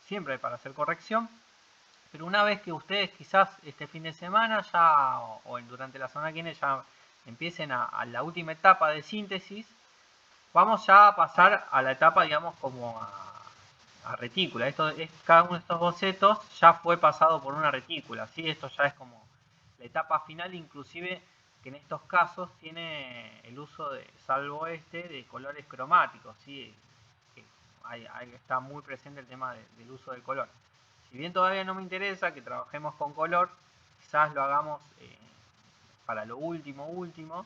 siempre hay para hacer corrección. Pero una vez que ustedes quizás este fin de semana ya o durante la semana que viene ya empiecen a la última etapa de síntesis, vamos ya a pasar a la etapa, digamos, como a retícula. Cada uno de estos bocetos ya fue pasado por una retícula, ¿sí? Esto ya es como la etapa final, inclusive que en estos casos tiene el uso de, salvo de colores cromáticos, ¿sí? Que ahí está muy presente el tema del uso del color. Si bien todavía no me interesa que trabajemos con color, quizás lo hagamos para lo último.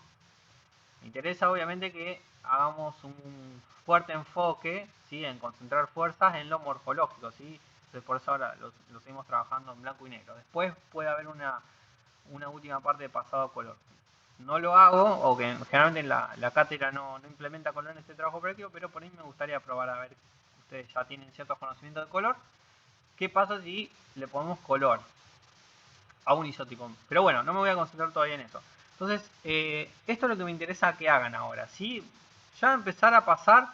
Me interesa obviamente que hagamos un fuerte enfoque, ¿sí? En concentrar fuerzas en lo morfológico, ¿sí? Entonces por eso ahora lo seguimos trabajando en blanco y negro. Después puede haber una última parte de pasado a color. No lo hago, o que generalmente la cátedra no implementa color en este trabajo práctico, pero por ahí me gustaría probar a ver, ustedes ya tienen ciertos conocimientos de color, ¿qué pasa si le ponemos color a un isótipo? Pero bueno, no me voy a concentrar todavía en eso. Entonces, esto es lo que me interesa que hagan ahora, ¿sí? Ya empezar a pasar,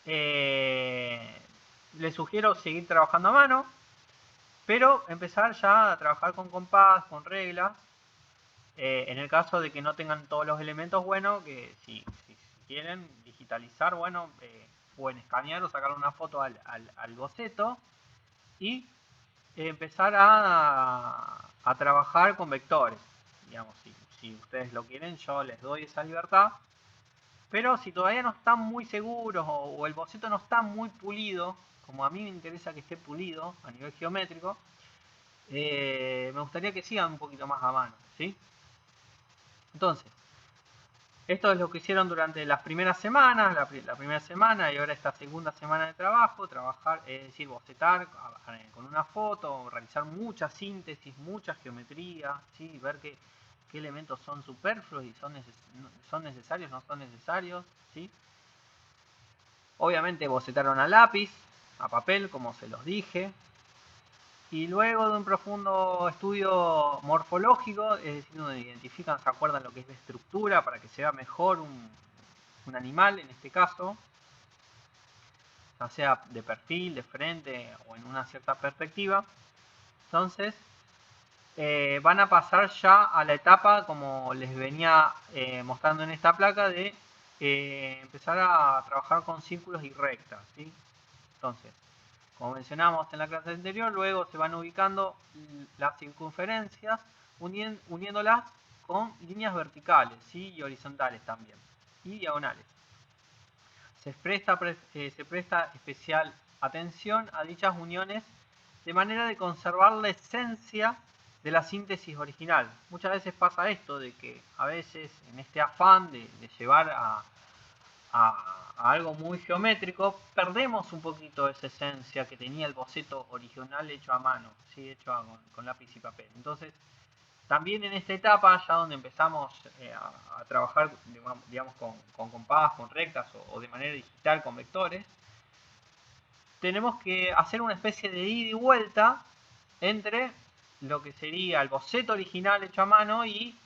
les sugiero seguir trabajando a mano, pero empezar ya a trabajar con compás, con reglas. En el caso de que no tengan todos los elementos, bueno, que si quieren digitalizar, bueno, pueden escanear o sacar una foto al boceto y empezar a trabajar con vectores. Digamos, si ustedes lo quieren, yo les doy esa libertad. Pero si todavía no están muy seguros o el boceto no está muy pulido, como a mí me interesa que esté pulido a nivel geométrico, me gustaría que sigan un poquito más a mano, ¿sí? Entonces, esto es lo que hicieron durante las primeras semanas, la primera semana y ahora esta segunda semana de trabajo, trabajar, es decir, bocetar con una foto, realizar mucha síntesis, mucha geometría, ¿sí? Ver qué elementos son superfluos y son necesarios, no son necesarios, ¿sí? Obviamente bocetaron a lápiz, a papel, como se los dije. Y luego de un profundo estudio morfológico, es decir, donde identifican, se acuerdan lo que es la estructura para que se vea mejor un animal en este caso, ya sea de perfil, de frente o en una cierta perspectiva. Entonces, van a pasar ya a la etapa, como les venía mostrando en esta placa, de empezar a trabajar con círculos y rectas, ¿sí? Entonces, como mencionamos en la clase anterior, luego se van ubicando las circunferencias uniéndolas con líneas verticales, ¿sí? Y horizontales también, y diagonales. Se presta especial atención a dichas uniones de manera de conservar la esencia de la síntesis original. Muchas veces pasa esto, de que a veces en este afán de llevar a algo muy geométrico, perdemos un poquito esa esencia que tenía el boceto original hecho a mano, ¿sí? Hecho con lápiz y papel. Entonces, también en esta etapa, ya donde empezamos a trabajar, digamos, con compás, con rectas o de manera digital con vectores, tenemos que hacer una especie de ida y vuelta entre lo que sería el boceto original hecho a mano y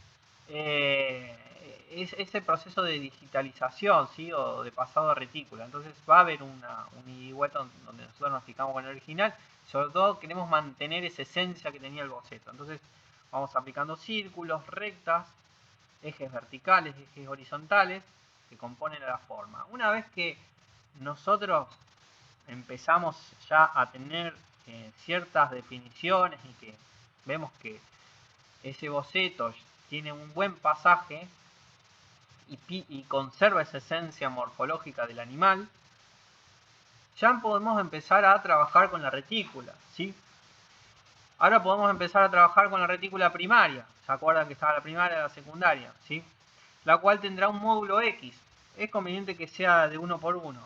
ese proceso de digitalización, ¿sí? O de pasado a retícula. Entonces va a haber un ida y vuelta donde nosotros nos fijamos con el original. Sobre todo queremos mantener esa esencia que tenía el boceto. Entonces vamos aplicando círculos, rectas, ejes verticales, ejes horizontales que componen la forma. Una vez que nosotros empezamos ya a tener ciertas definiciones y que vemos que ese boceto tiene un buen pasaje y conserva esa esencia morfológica del animal, ya podemos empezar a trabajar con la retícula, ¿sí? Ahora podemos empezar a trabajar con la retícula primaria. ¿Se acuerdan que estaba la primaria y la secundaria? ¿Sí? La cual tendrá un módulo X. ¿Es conveniente que sea de 1 por 1?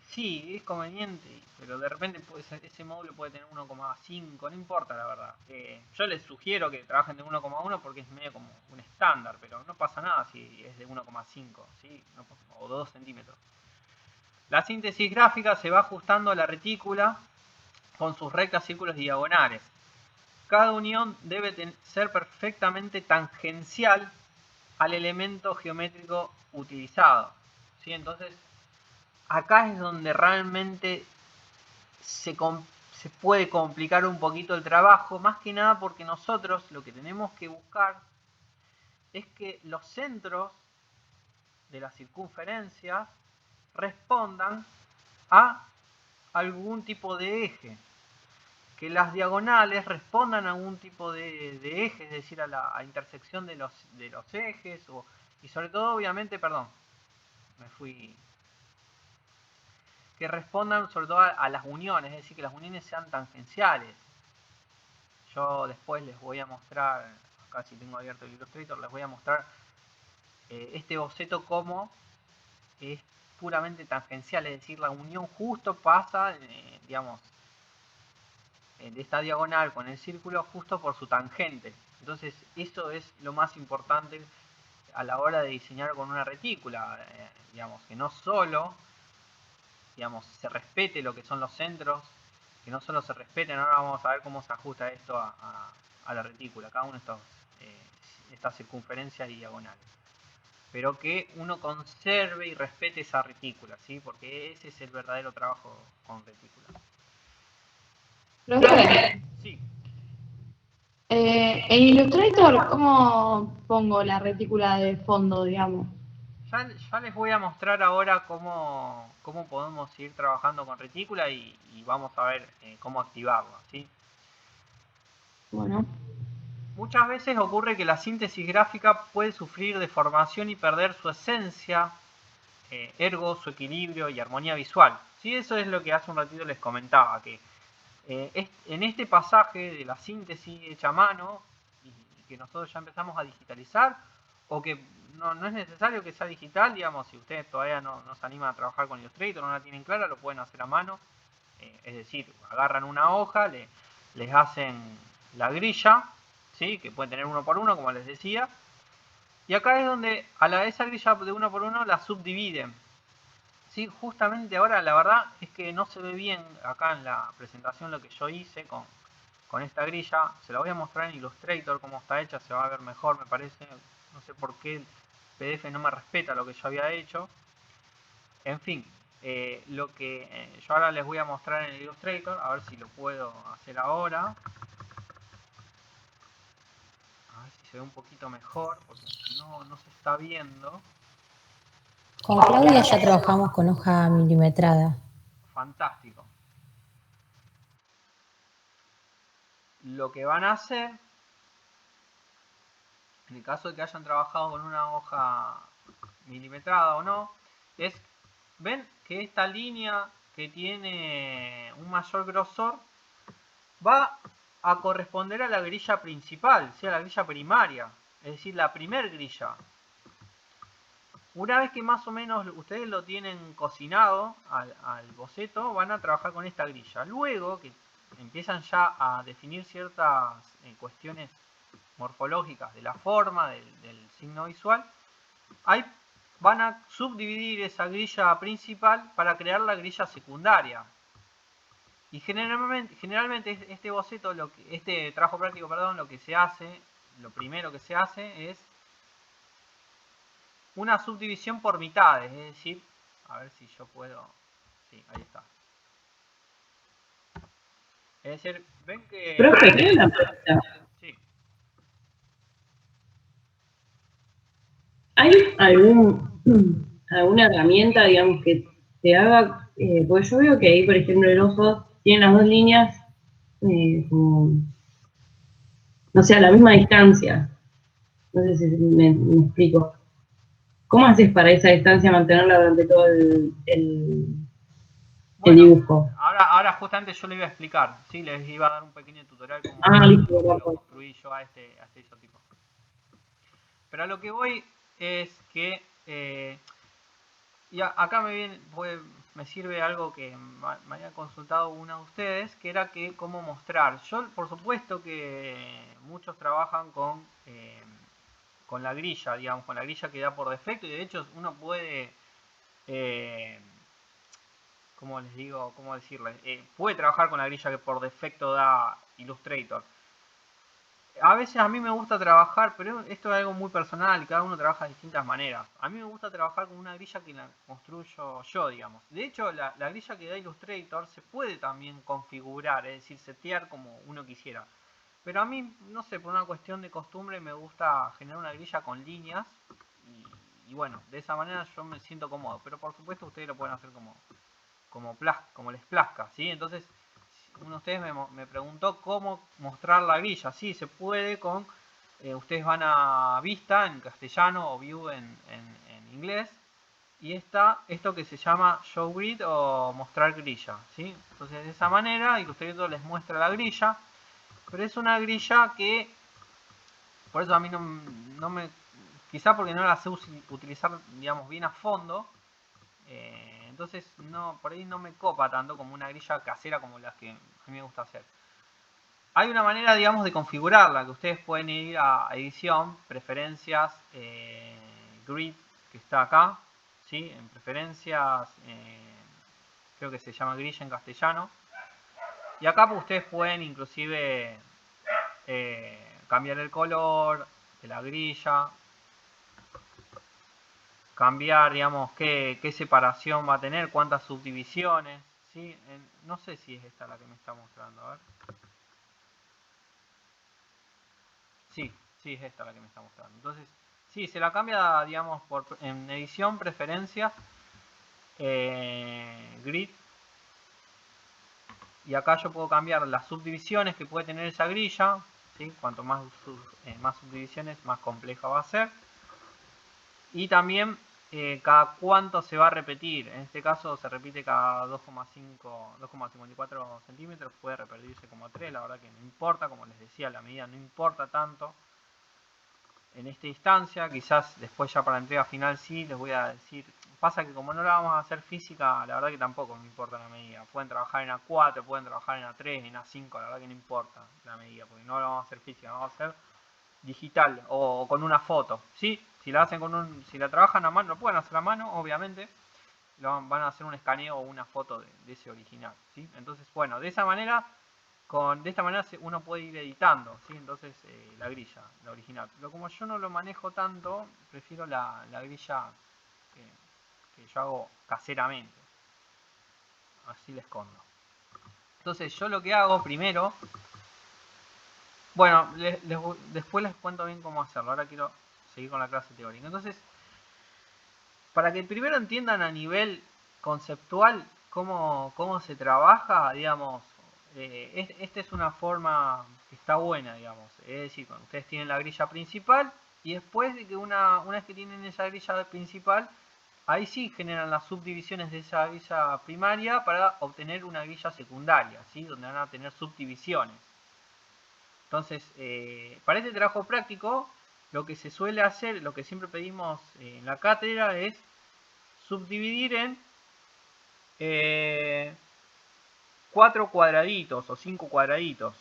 Sí, es conveniente, pero de repente ese módulo puede tener 1,5, no importa la verdad. Yo les sugiero que trabajen de 1,1 porque es medio como un estándar, pero no pasa nada si es de 1,5, ¿sí? O 2 centímetros. La síntesis gráfica se va ajustando a la retícula con sus rectas, círculos y diagonales. Cada unión debe ser perfectamente tangencial al elemento geométrico utilizado, ¿sí? Entonces, acá es donde realmente se puede complicar un poquito el trabajo, más que nada porque nosotros lo que tenemos que buscar es que los centros de las circunferencias respondan a algún tipo de eje, que las diagonales respondan a algún tipo de eje, es decir, a la intersección de los ejes, y sobre todo, obviamente, perdón, que respondan sobre todo a las uniones, es decir, que las uniones sean tangenciales. Yo después les voy a mostrar, acá si tengo abierto el Illustrator, les voy a mostrar este boceto como es puramente tangencial, es decir, la unión justo pasa, digamos, de esta diagonal con el círculo justo por su tangente. Entonces eso es lo más importante a la hora de diseñar con una retícula, digamos, que no solo, digamos, se respete lo que son los centros, que no solo se respeten. Ahora vamos a ver cómo se ajusta esto a la retícula, cada una de estas circunferencias y diagonales, pero que uno conserve y respete esa retícula, ¿sí? Porque ese es el verdadero trabajo con retícula. Profe, Sí. en Illustrator, ¿cómo pongo la retícula de fondo, digamos? Ya les voy a mostrar ahora cómo podemos ir trabajando con retícula y vamos a ver cómo activarla, ¿sí? Bueno. Muchas veces ocurre que la síntesis gráfica puede sufrir deformación y perder su esencia, ergo su equilibrio y armonía visual. ¿Sí? Eso es lo que hace un ratito les comentaba, que en este pasaje de la síntesis hecha a mano y que nosotros ya empezamos a digitalizar, o que no es necesario que sea digital, digamos, si ustedes todavía no se animan a trabajar con Illustrator, no la tienen clara, lo pueden hacer a mano. Es decir, agarran una hoja, les hacen la grilla, ¿sí? Que pueden tener 1 por 1, como les decía, y acá es donde a esa grilla de 1 por 1 la subdividen. Sí, justamente ahora la verdad es que no se ve bien acá en la presentación lo que yo hice con esta grilla. Se la voy a mostrar en Illustrator cómo está hecha, se va a ver mejor me parece. No sé por qué el PDF no me respeta lo que yo había hecho. En fin, lo que yo ahora les voy a mostrar en el Illustrator, a ver si lo puedo hacer ahora. A ver si se ve un poquito mejor, porque no se está viendo. Con Claudia ya trabajamos con hoja milimetrada. Fantástico. Lo que van a hacer, en el caso de que hayan trabajado con una hoja milimetrada o no, es, ven que esta línea que tiene un mayor grosor va a corresponder a la grilla principal, ¿sí? A la grilla primaria, es decir, la primer grilla. Una vez que más o menos ustedes lo tienen cocinado al boceto, van a trabajar con esta grilla. Luego que empiezan ya a definir ciertas cuestiones morfológicas de la forma, del signo visual, ahí van a subdividir esa grilla principal para crear la grilla secundaria. Y generalmente este boceto, este trabajo práctico, perdón, lo que se hace, lo primero que se hace es una subdivisión por mitades, es decir, a ver si yo puedo, sí, ahí está. Es decir, ven que... Profe, tengo una pregunta. Sí. ¿Hay alguna herramienta, digamos, que te haga, pues yo veo que ahí, por ejemplo, el ojo tiene las dos líneas como, no sé, a la misma distancia. No sé si me explico. ¿Cómo haces para esa distancia mantenerla durante todo el Bueno, dibujo? ahora justamente yo le iba a explicar, ¿sí? Les iba a dar un pequeño tutorial Ah, listo, cómo lo perfecto. construí yo a este isotipo. Pero a lo que voy es que y acá me sirve algo que me había consultado una de ustedes, que era que cómo mostrar. Yo, por supuesto que muchos trabajan con la grilla, digamos, con la grilla que da por defecto, y de hecho uno puede, eh, ¿cómo les digo? ¿Cómo decirles? Puede trabajar con la grilla que por defecto da Illustrator. A veces a mí me gusta trabajar, pero esto es algo muy personal y cada uno trabaja de distintas maneras. A mí me gusta trabajar con una grilla que la construyo yo, digamos. De hecho, la grilla que da Illustrator se puede también configurar, es decir, setear como uno quisiera. Pero a mí, no sé, por una cuestión de costumbre me gusta generar una grilla con líneas y bueno, de esa manera yo me siento cómodo. Pero por supuesto ustedes lo pueden hacer como les plazca, ¿sí? Entonces, uno de ustedes me preguntó cómo mostrar la grilla. Sí, se puede ustedes van a Vista en castellano o View en inglés. Y está esto que se llama Show Grid o mostrar grilla, ¿sí? Entonces, de esa manera, Illustrator les muestra la grilla. Pero es una grilla que, por eso a mí no me... Quizá porque no la sé utilizar, digamos, bien a fondo. Entonces por ahí no me copa tanto como una grilla casera como las que a mí me gusta hacer. Hay una manera, digamos, de configurarla, que ustedes pueden ir a edición, preferencias, grid, que está acá, ¿sí? En preferencias, creo que se llama grilla en castellano. Y acá pues, ustedes pueden inclusive cambiar el color de la grilla, cambiar, digamos, qué separación va a tener, cuántas subdivisiones, ¿sí? No sé si es esta la que me está mostrando, a ver. Sí, sí, es esta la que me está mostrando. Entonces, sí, se la cambia, digamos, en edición, preferencias, grid, y acá yo puedo cambiar las subdivisiones que puede tener esa grilla, ¿sí? Cuanto más subdivisiones, más compleja va a ser. Y también cada cuánto se va a repetir. En este caso se repite cada 2,54 centímetros, puede repetirse como 3, la verdad que no importa, como les decía, la medida no importa tanto en esta instancia. Quizás después ya para la entrega final sí les voy a decir. Pasa que como no la vamos a hacer física, la verdad que tampoco me importa la medida. Pueden trabajar en A4, pueden trabajar en A3, en A5, la verdad que no importa la medida, porque no la vamos a hacer física, la vamos a hacer digital o con una foto, ¿sí? Si la hacen si la trabajan a mano, lo pueden hacer a mano, obviamente, van a hacer un escaneo o una foto de ese original, ¿sí? Entonces, bueno, de esa manera, de esta manera uno puede ir editando, ¿sí? Entonces, la grilla, la original. Pero como yo no lo manejo tanto, prefiero la grilla que yo hago caseramente. Así la escondo. Entonces, yo lo que hago primero, bueno, después les cuento bien cómo hacerlo. Ahora quiero seguir con la clase teórica. Entonces, para que primero entiendan a nivel conceptual cómo se trabaja, digamos, esta es una forma que está buena, digamos. Es decir, cuando ustedes tienen la grilla principal y después de que una vez que tienen esa grilla principal, ahí sí generan las subdivisiones de esa grilla primaria para obtener una grilla secundaria, ¿sí? Donde van a tener subdivisiones. Entonces, para este trabajo práctico, lo que se suele hacer, lo que siempre pedimos en la cátedra es subdividir en 4 cuadraditos o 5 cuadraditos,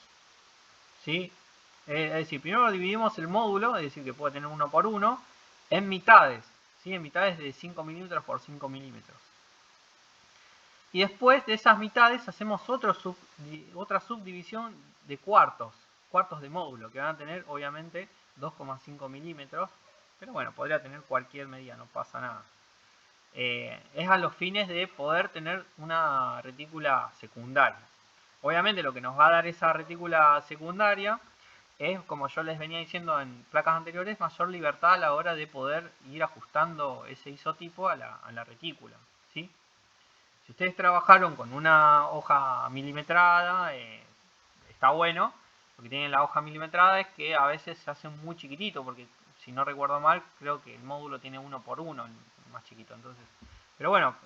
¿sí? Es decir, primero dividimos el módulo, es decir, que puede tener uno por uno, en mitades, ¿sí? En mitades de 5 milímetros por 5 milímetros. Y después de esas mitades hacemos otra subdivisión de cuartos de módulo, que van a tener obviamente 2,5 milímetros, pero bueno, podría tener cualquier medida, no pasa nada. Es a los fines de poder tener una retícula secundaria. Obviamente lo que nos va a dar esa retícula secundaria es, como yo les venía diciendo en placas anteriores, mayor libertad a la hora de poder ir ajustando ese isotipo a la retícula, ¿sí? Si ustedes trabajaron con una hoja milimetrada, está bueno. Lo que tiene la hoja milimetrada es que a veces se hace muy chiquitito, porque si no recuerdo mal, creo que el módulo tiene 1x1, el más chiquito. Entonces, pero bueno,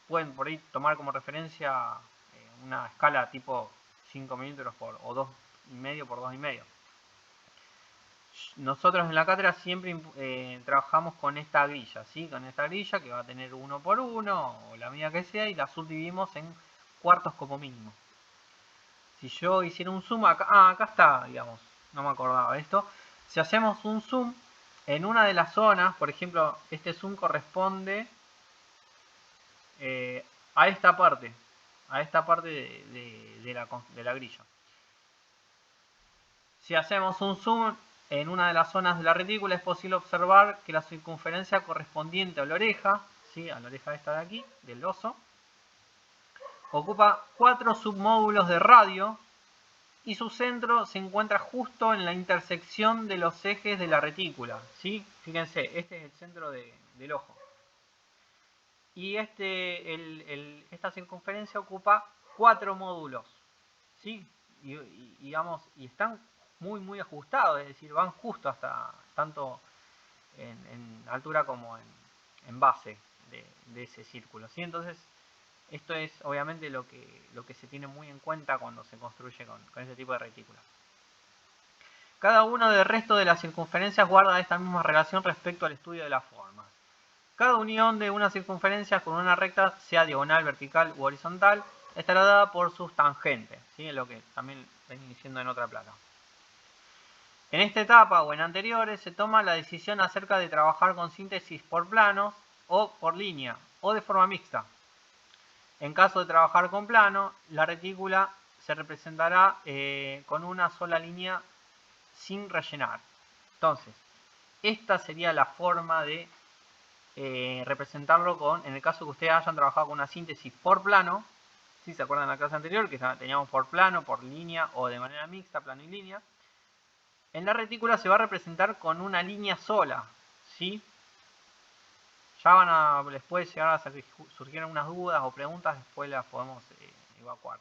pueden por ahí tomar como referencia una escala tipo 5 milímetros o 2,5 por 2,5. Nosotros en la cátedra siempre trabajamos con esta grilla, ¿sí? Con esta grilla que va a tener 1x1 o la medida que sea, y la subdividimos en cuartos como mínimo. Si yo hiciera un zoom, acá está, digamos, no me acordaba de esto. Si hacemos un zoom en una de las zonas, por ejemplo, este zoom corresponde a esta parte de la grilla. Si hacemos un zoom en una de las zonas de la retícula, es posible observar que la circunferencia correspondiente a la oreja, ¿sí? A la oreja esta de aquí, del oso, ocupa 4 submódulos de radio y su centro se encuentra justo en la intersección de los ejes de la retícula, ¿sí? Fíjense, este es el centro del ojo. Y esta circunferencia ocupa 4 módulos, ¿sí? Y están muy ajustados, es decir, van justo hasta tanto en altura como en base de ese círculo, ¿sí? Entonces, esto es obviamente lo que se tiene muy en cuenta cuando se construye con este tipo de retículas. Cada uno del resto de las circunferencias guarda esta misma relación respecto al estudio de las formas. Cada unión de una circunferencia con una recta, sea diagonal, vertical u horizontal, estará dada por sus tangentes, ¿sí? Es lo que también venía diciendo en otra placa. En esta etapa o en anteriores se toma la decisión acerca de trabajar con síntesis por planos o por línea o de forma mixta. En caso de trabajar con plano, la retícula se representará con una sola línea sin rellenar. Entonces, esta sería la forma de representarlo en el caso que ustedes hayan trabajado con una síntesis por plano. Si se acuerdan de la clase anterior que teníamos por plano, por línea o de manera mixta, plano y línea. En la retícula se va a representar con una línea sola, ¿sí? Ya les puede llegar a surgir algunas dudas o preguntas, después las podemos evacuar.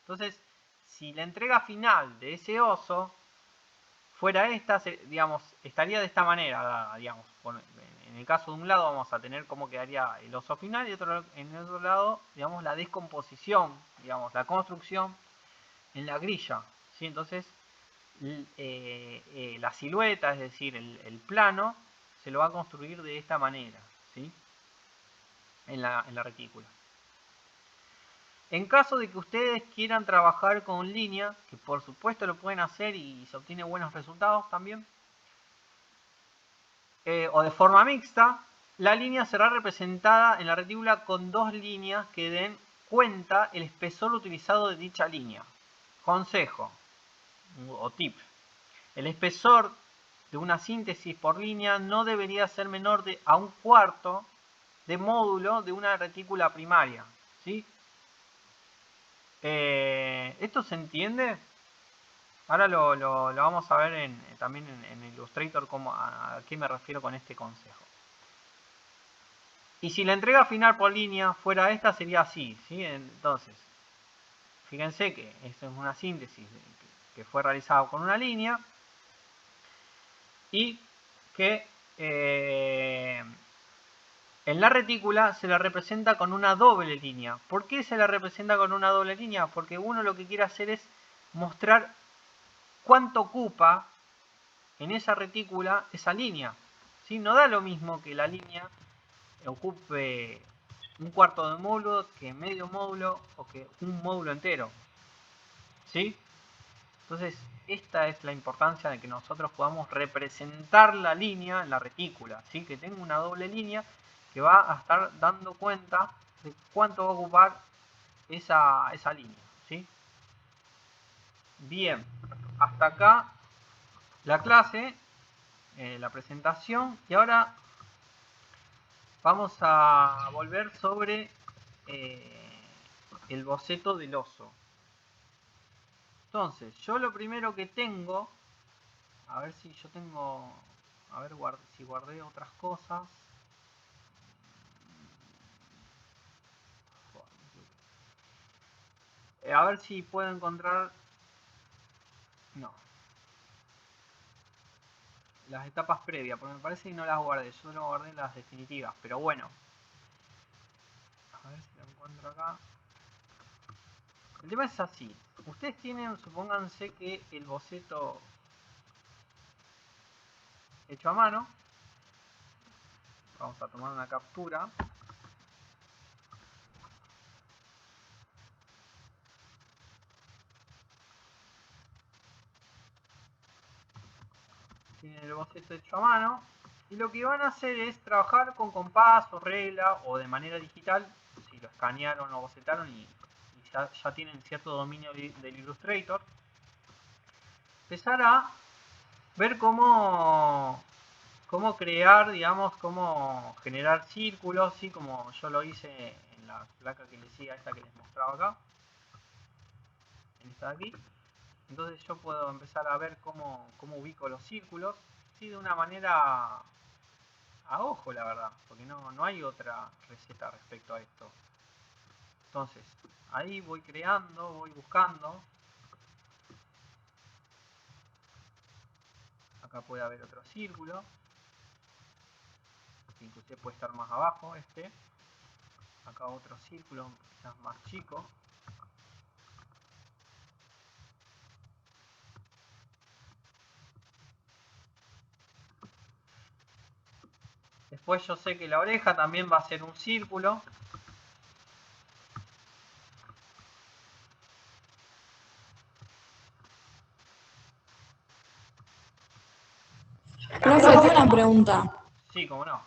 Entonces, si la entrega final de ese oso fuera esta, digamos, estaría de esta manera, digamos. En el caso de un lado vamos a tener cómo quedaría el oso final y en el otro lado, digamos, la descomposición, digamos, la construcción en la grilla, ¿sí? Entonces, la silueta, es decir, el plano, se lo va a construir de esta manera, ¿sí? En la retícula. En caso de que ustedes quieran trabajar con línea, que por supuesto lo pueden hacer y se obtienen buenos resultados también, o de forma mixta, la línea será representada en la retícula con 2 líneas que den cuenta el espesor utilizado de dicha línea. Consejo o tip: el espesor de una síntesis por línea no debería ser menor a 1/4 de módulo de una retícula primaria, ¿sí? ¿Esto se entiende? Ahora lo vamos a ver también en Illustrator a qué me refiero con este consejo. Y si la entrega final por línea fuera esta, sería así, ¿sí? Entonces, fíjense que esto es una síntesis que fue realizada con una línea y que en la retícula se la representa con una doble línea. ¿Por qué se la representa con una doble línea? Porque uno lo que quiere hacer es mostrar cuánto ocupa en esa retícula esa línea, ¿sí? No da lo mismo que la línea ocupe 1/4 de módulo, que medio módulo o que un módulo entero, ¿sí? Entonces, esta es la importancia de que nosotros podamos representar la línea en la retícula, ¿sí? Que tenga una doble línea que va a estar dando cuenta de cuánto va a ocupar esa línea, ¿sí? Bien, hasta acá la clase, la presentación, y ahora vamos a volver sobre el boceto del oso. Entonces, yo lo primero que tengo, a ver si yo tengo, a ver si guardé otras cosas. A ver si puedo encontrar... No. Las etapas previas, porque me parece que no las guardé. Yo solo guardé las definitivas. Pero bueno. A ver si lo encuentro acá. El tema es así. Ustedes tienen, supónganse que el boceto hecho a mano. Vamos a tomar una captura. Tienen el boceto hecho a mano. Y lo que van a hacer es trabajar con compás o regla o de manera digital. Si lo escanearon o bocetaron y ya tienen cierto dominio del Illustrator. Empezar a ver cómo crear, digamos, cómo generar círculos, ¿sí? Como yo lo hice en la placa que les decía, esta que les mostraba acá, en esta de aquí. Entonces yo puedo empezar a ver cómo ubico los círculos, ¿sí? De una manera a ojo, la verdad, porque no hay otra receta respecto a esto. Entonces, ahí voy creando, voy buscando. Acá puede haber otro círculo. Inclusive puede estar más abajo este. Acá otro círculo quizás más chico. Después yo sé que la oreja también va a ser un círculo. Profe, tengo una pregunta. Sí, cómo no.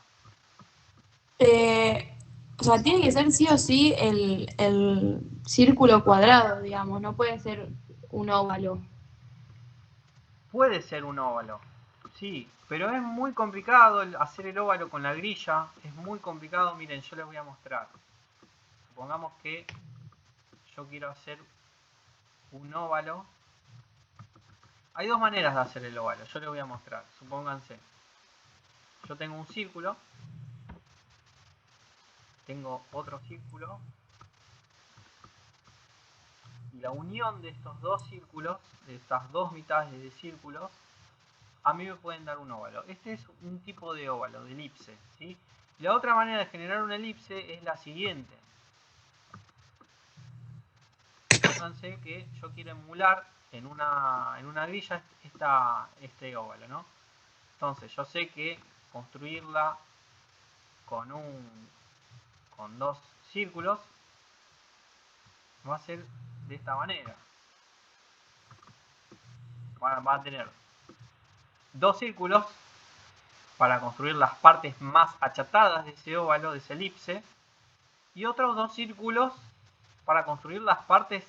O sea, tiene que ser sí o sí el círculo cuadrado, digamos, no puede ser un óvalo. Puede ser un óvalo. Sí, pero es muy complicado hacer el óvalo con la grilla. Es muy complicado. Miren, yo les voy a mostrar. Supongamos que yo quiero hacer un óvalo. Hay dos maneras de hacer el óvalo. Yo les voy a mostrar. Supónganse. Yo tengo un círculo. Tengo otro círculo. Y la unión de estos dos círculos, de estas dos mitades de círculos, a mí me pueden dar un óvalo. Este es un tipo de óvalo, de elipse, ¿sí? La otra manera de generar una elipse es la siguiente. Fíjense que yo quiero emular en una grilla este óvalo, ¿no? Entonces yo sé que construirla con dos círculos va a ser de esta manera. Va a tener dos círculos para construir las partes más achatadas de ese óvalo, de esa elipse, y otros dos círculos para construir las partes,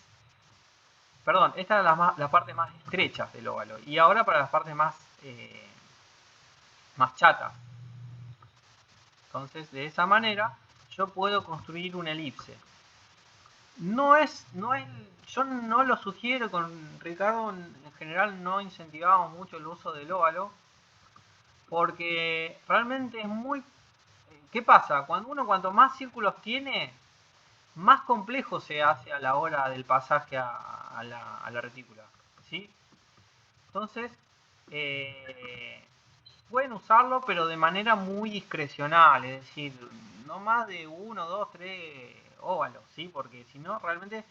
perdón, esta es la parte más estrecha del óvalo, y ahora para las partes más chatas. Entonces, de esa manera, yo puedo construir una elipse. Yo no lo sugiero, con Ricardo en general no incentivamos mucho el uso del óvalo, porque realmente es muy... ¿Qué pasa? Cuanto más círculos tiene, más complejo se hace a la hora del pasaje a la retícula, ¿sí? Entonces, pueden usarlo, pero de manera muy discrecional, es decir, no más de 1, 2, 3 óvalos, ¿sí? Porque si no, realmente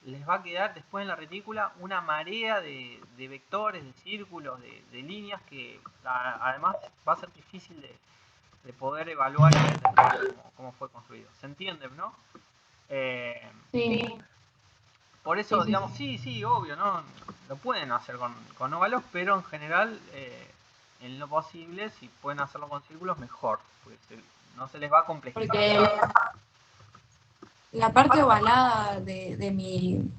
les va a quedar después en la retícula una marea de vectores, de círculos, de líneas que además va a ser difícil de poder evaluar y entender cómo fue construido. ¿Se entiende, no? Sí, Por eso, sí, sí. digamos, sí, obvio, ¿no? Lo pueden hacer con óvalos, pero en general, en lo posible, si pueden hacerlo con círculos, mejor. Porque no se les va a complejizar. Porque la parte ovalada de mi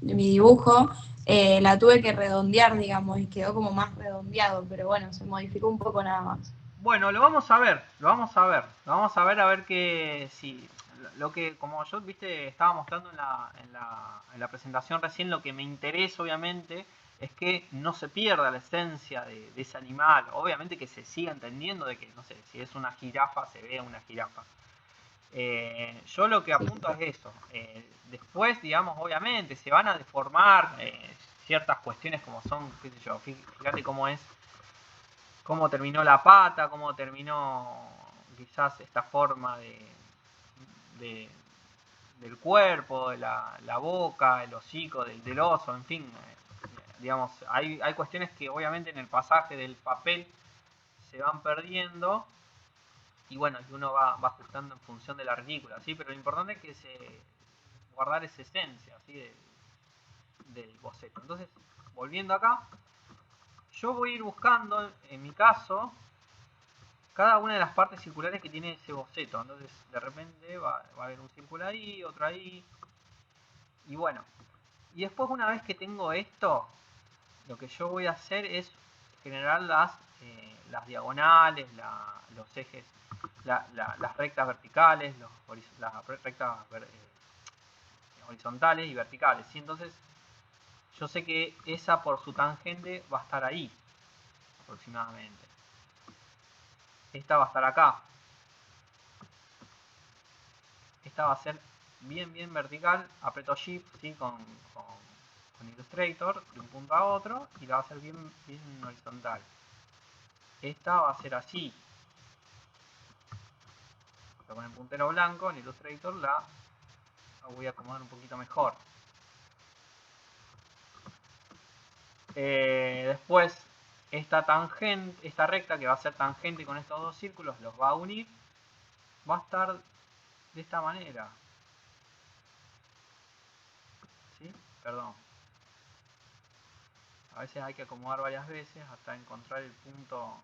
dibujo la tuve que redondear, digamos, y quedó como más redondeado, pero bueno, se modificó un poco nada más. Bueno, lo vamos a ver, a ver que si lo que, como yo viste estaba mostrando en la presentación recién, lo que me interesa obviamente es que no se pierda la esencia de ese animal, obviamente que se siga entendiendo de que, no sé, si es una jirafa se vea una jirafa, Yo lo que apunto es eso. Después, digamos, obviamente, se van a deformar ciertas cuestiones como son, qué sé yo, fíjate cómo terminó la pata, cómo terminó quizás esta forma del cuerpo, de la boca, el hocico del oso, en fin. Digamos, hay cuestiones que obviamente en el pasaje del papel se van perdiendo y bueno, y uno va ajustando en función de la retícula, ¿sí? Pero lo importante es que guardar esa esencia, ¿sí? del boceto. Entonces, volviendo acá, yo voy a ir buscando, en mi caso, cada una de las partes circulares que tiene ese boceto. Entonces, de repente va a haber un círculo ahí, otro ahí, y bueno. Y después, una vez que tengo esto, lo que yo voy a hacer es generar las diagonales, los ejes, las rectas verticales, las rectas horizontales y verticales. ¿Sí? Entonces, yo sé que esa por su tangente va a estar ahí, aproximadamente. Esta va a estar acá. Esta va a ser bien vertical. Aprieto Shift, ¿sí? con Illustrator de un punto a otro y la va a hacer bien horizontal. Esta va a ser así. Pero con el puntero blanco en Illustrator la voy a acomodar un poquito mejor. Después esta tangente, esta recta que va a ser tangente con estos dos círculos, los va a unir. Va a estar de esta manera. ¿Sí? Perdón. A veces hay que acomodar varias veces hasta encontrar el punto.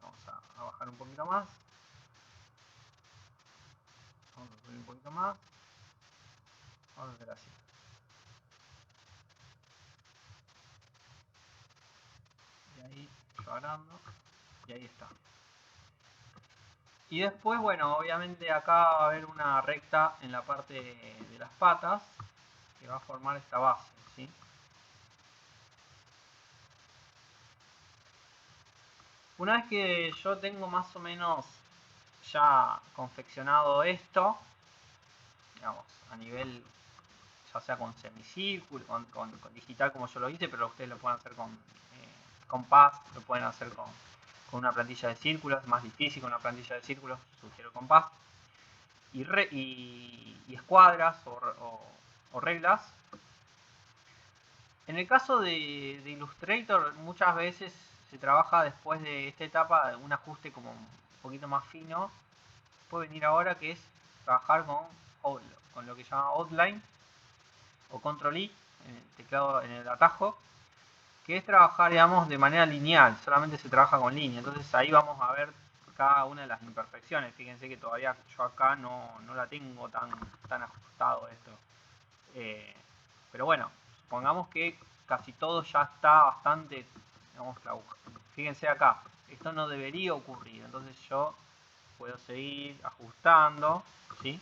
Vamos a bajar un poquito más. Vamos a subir un poquito más. Vamos a hacer así. Y ahí yo agrando. Y ahí está. Y después, bueno, obviamente acá va a haber una recta en la parte de las patas que va a formar esta base, ¿sí? Una vez que yo tengo más o menos ya confeccionado esto, digamos, a nivel ya sea con semicírculo, con digital como yo lo hice, pero ustedes lo pueden hacer con compás, lo pueden hacer con una plantilla de círculos, más difícil con una plantilla de círculos, sugiero compás, y escuadras o reglas. En el caso de Illustrator, muchas veces se trabaja después de esta etapa un ajuste como un poquito más fino. Puede venir ahora, que es trabajar con lo que se llama Outline o Control I en el teclado, en el atajo, que es trabajar, digamos, de manera lineal, solamente se trabaja con línea. Entonces ahí vamos a ver cada una de las imperfecciones. Fíjense que todavía yo acá no la tengo tan ajustado esto. Pero bueno, supongamos que casi todo ya está bastante, digamos, fíjense acá, esto no debería ocurrir, entonces yo puedo seguir ajustando, ¿sí?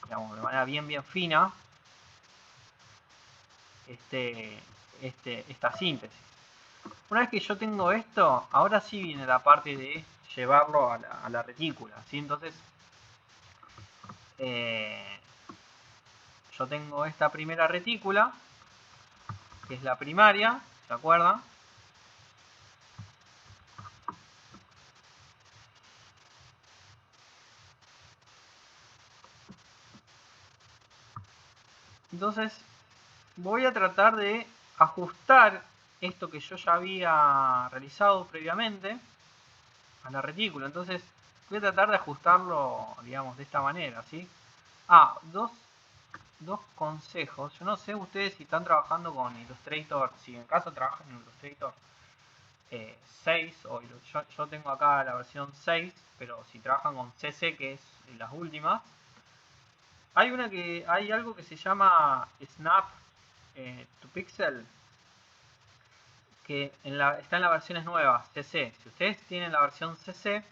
Digamos, de manera bien fina esta síntesis. Una vez que yo tengo esto, ahora sí viene la parte de llevarlo a la retícula, ¿sí? Entonces yo tengo esta primera retícula, que es la primaria, ¿se acuerdan? Entonces voy a tratar de ajustar esto que yo ya había realizado previamente a la retícula. Entonces voy a tratar de ajustarlo, digamos, de esta manera, ¿sí? Dos consejos. Yo no sé ustedes si están trabajando con Illustrator, si en caso trabajan en Illustrator 6, o yo tengo acá la versión 6, pero si trabajan con CC, que es las últimas, hay algo que se llama Snap to Pixel, que está en las versiones nuevas, CC. Si ustedes tienen la versión CC,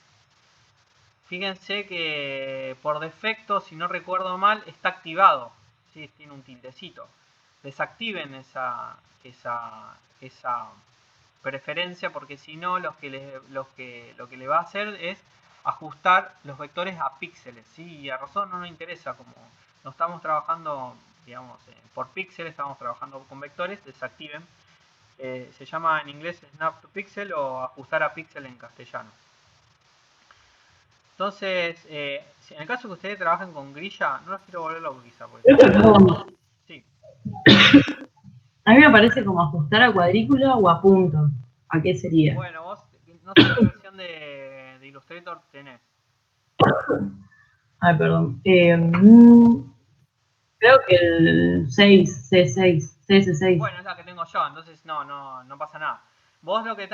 fíjense que por defecto, si no recuerdo mal, está activado. ¿Sí? Tiene un tildecito. desactiven esa preferencia, porque si no lo que le va a hacer es ajustar los vectores a píxeles, ¿sí? Y a nosotros no nos interesa, como no estamos trabajando, digamos, por píxeles, estamos trabajando con vectores, desactiven. Se llama en inglés Snap to Pixel o ajustar a píxel en castellano. Entonces, en el caso que ustedes trabajen con grilla, no los quiero volver loquiza. Sí. A mí me parece como ajustar a cuadrícula o a punto. ¿A qué sería? Bueno, vos, no sé qué versión de Illustrator tenés. Ay, perdón. Creo que el 6, C6, CS6. Bueno, es la que tengo yo, entonces no pasa nada. Vos lo que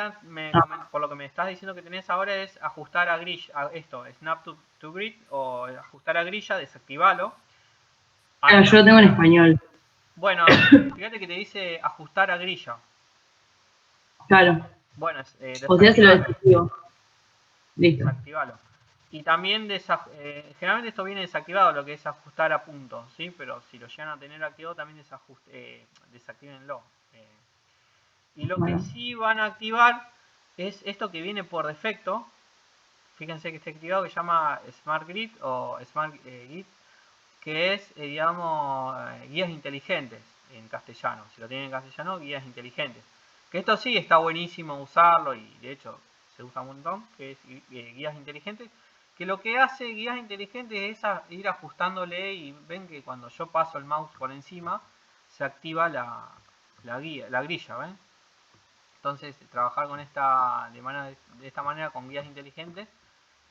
por lo que me estás diciendo que tenés ahora es ajustar a grilla, Snap to Grid o ajustar a grilla, desactivalo. Claro, yo lo tengo en español. Bueno, fíjate que te dice ajustar a grilla. Claro. Bueno, O sea, se lo desactivo. Listo. Desactivalo. Y también generalmente esto viene desactivado, lo que es ajustar a punto, ¿sí? Pero si lo llegan a tener activado también desactívenlo. Y lo que sí van a activar es esto que viene por defecto. Fíjense que está activado, que se llama Smart Grid o Smart Grid, que es, digamos, guías inteligentes en castellano. Si lo tienen en castellano, guías inteligentes. Que esto sí está buenísimo usarlo y de hecho se usa un montón, que es guías inteligentes. Que lo que hace guías inteligentes es ir ajustándole y ven que cuando yo paso el mouse por encima se activa la grilla, ¿ven? Entonces trabajar con de esta manera con guías inteligentes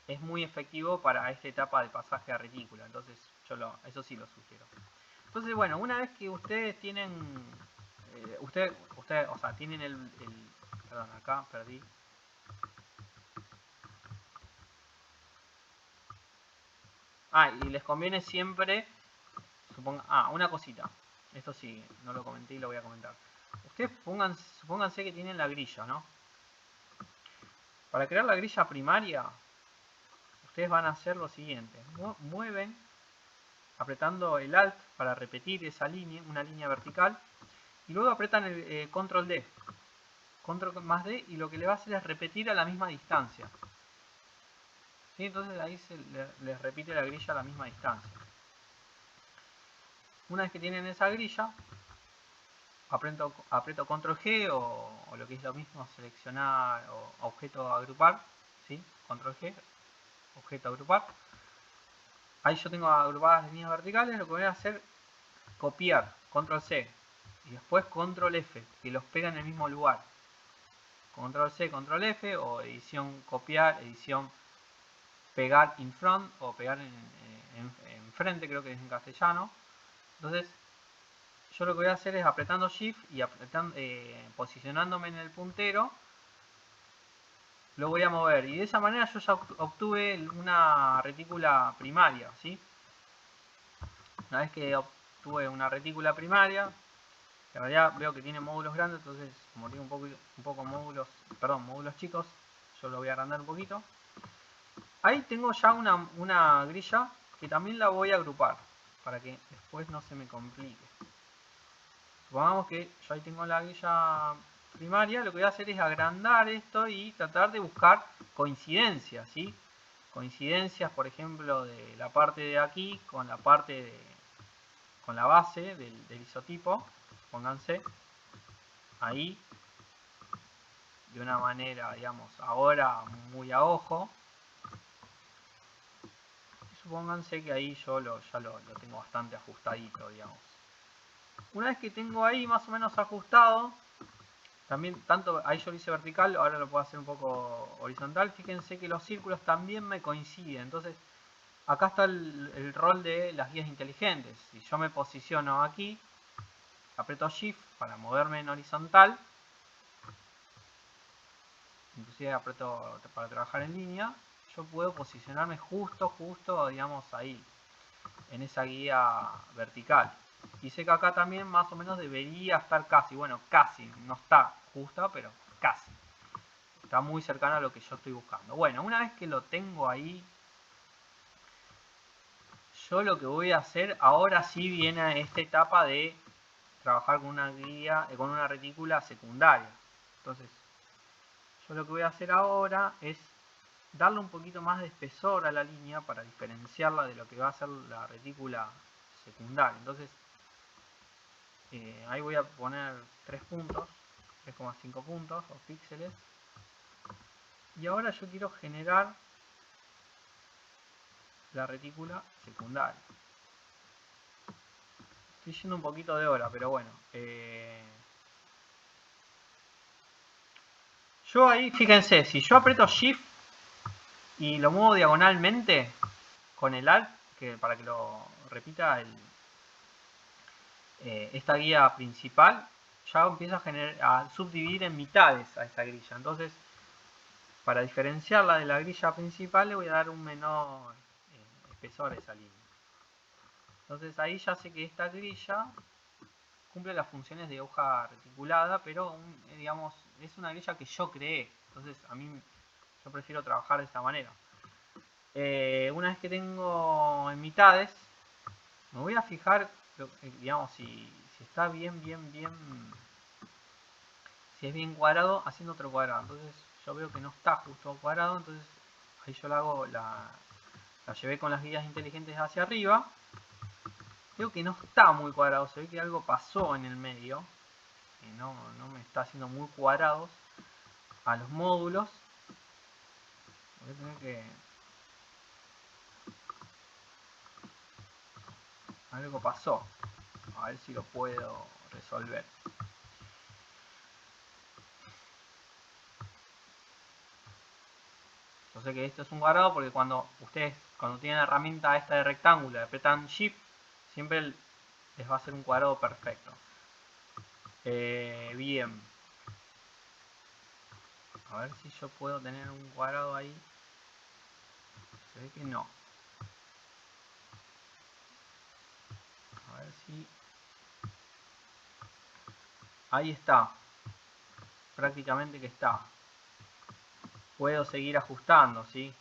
es muy efectivo para esta etapa de pasaje a retícula. Entonces eso sí lo sugiero. Entonces bueno, una vez que ustedes tienen ustedes, o sea, tienen perdón, acá perdí. Y les conviene siempre, una cosita. Esto sí, no lo comenté y lo voy a comentar. Ustedes supónganse que tienen la grilla, ¿no? Para crear la grilla primaria, ustedes van a hacer lo siguiente. Mueven apretando el Alt para repetir esa línea, una línea vertical. Y luego apretan el Control D. Control más D, y lo que le va a hacer es repetir a la misma distancia. ¿Sí? Entonces ahí les repite la grilla a la misma distancia. Una vez que tienen esa grilla, aprieto Control G o lo que es lo mismo, seleccionar o objeto agrupar. ¿Sí? Control G, objeto agrupar. Ahí yo tengo agrupadas las líneas verticales. Lo que voy a hacer es copiar, Control C, y después Control F, que los pega en el mismo lugar. Control C, Control F, o edición copiar, edición pegar in front, o pegar en frente, creo que es en castellano. Entonces, yo lo que voy a hacer es apretando Shift y posicionándome en el puntero, lo voy a mover. Y de esa manera yo ya obtuve una retícula primaria, ¿sí? Una vez que obtuve una retícula primaria, en realidad veo que tiene módulos grandes, entonces como tiene un poco módulos chicos, yo lo voy a agrandar un poquito. Ahí tengo ya una grilla que también la voy a agrupar para que después no se me complique. Supongamos que yo ahí tengo la grilla primaria, lo que voy a hacer es agrandar esto y tratar de buscar coincidencias, ¿sí? Coincidencias, por ejemplo, de la parte de aquí con la con la base del isotipo. Pónganse ahí de una manera, digamos, ahora muy a ojo. Y supónganse que ahí yo ya lo tengo bastante ajustadito, digamos. Una vez que tengo ahí más o menos ajustado, también ahí yo lo hice vertical, ahora lo puedo hacer un poco horizontal. Fíjense que los círculos también me coinciden. Entonces, acá está el rol de las guías inteligentes. Si yo me posiciono aquí, aprieto Shift para moverme en horizontal, inclusive aprieto para trabajar en línea, yo puedo posicionarme justo, digamos ahí, en esa guía vertical. Y sé que acá también más o menos debería estar casi, bueno, casi, no está justa, pero casi. Está muy cercano a lo que yo estoy buscando. Bueno, una vez que lo tengo ahí, yo lo que voy a hacer, ahora sí viene esta etapa de trabajar con una guía, con una retícula secundaria. Entonces, yo lo que voy a hacer ahora es darle un poquito más de espesor a la línea para diferenciarla de lo que va a ser la retícula secundaria. Entonces, ahí voy a poner 3 puntos, 3,5 puntos o píxeles. Y ahora yo quiero generar la retícula secundaria. Estoy yendo un poquito de hora, pero bueno. Yo ahí, fíjense, si yo aprieto Shift y lo muevo diagonalmente con el Alt, para que lo repita esta guía principal, ya empiezo a subdividir en mitades a esa grilla. Entonces, para diferenciarla de la grilla principal, le voy a dar un menor espesor a esa línea. Entonces ahí ya sé que esta grilla cumple las funciones de hoja reticulada, pero digamos, es una grilla que yo creé. Entonces yo prefiero trabajar de esta manera. Una vez que tengo en mitades, me voy a fijar, digamos, si está bien, si es bien cuadrado, haciendo otro cuadrado. Entonces yo veo que no está justo cuadrado, entonces ahí yo la llevé con las guías inteligentes hacia arriba. Veo que no está muy cuadrado, se ve que algo pasó en el medio, que no me está haciendo muy cuadrados a los módulos. Voy a tener que... algo pasó, a ver si lo puedo resolver. Yo sé que esto es un cuadrado porque cuando tienen la herramienta esta de rectángulo y apretan Shift, siempre les va a hacer un cuadrado perfecto. Bien. A ver si yo puedo tener un cuadrado ahí. Se ve que no. A ver si... ahí está. Prácticamente que está. Puedo seguir ajustando, ¿sí?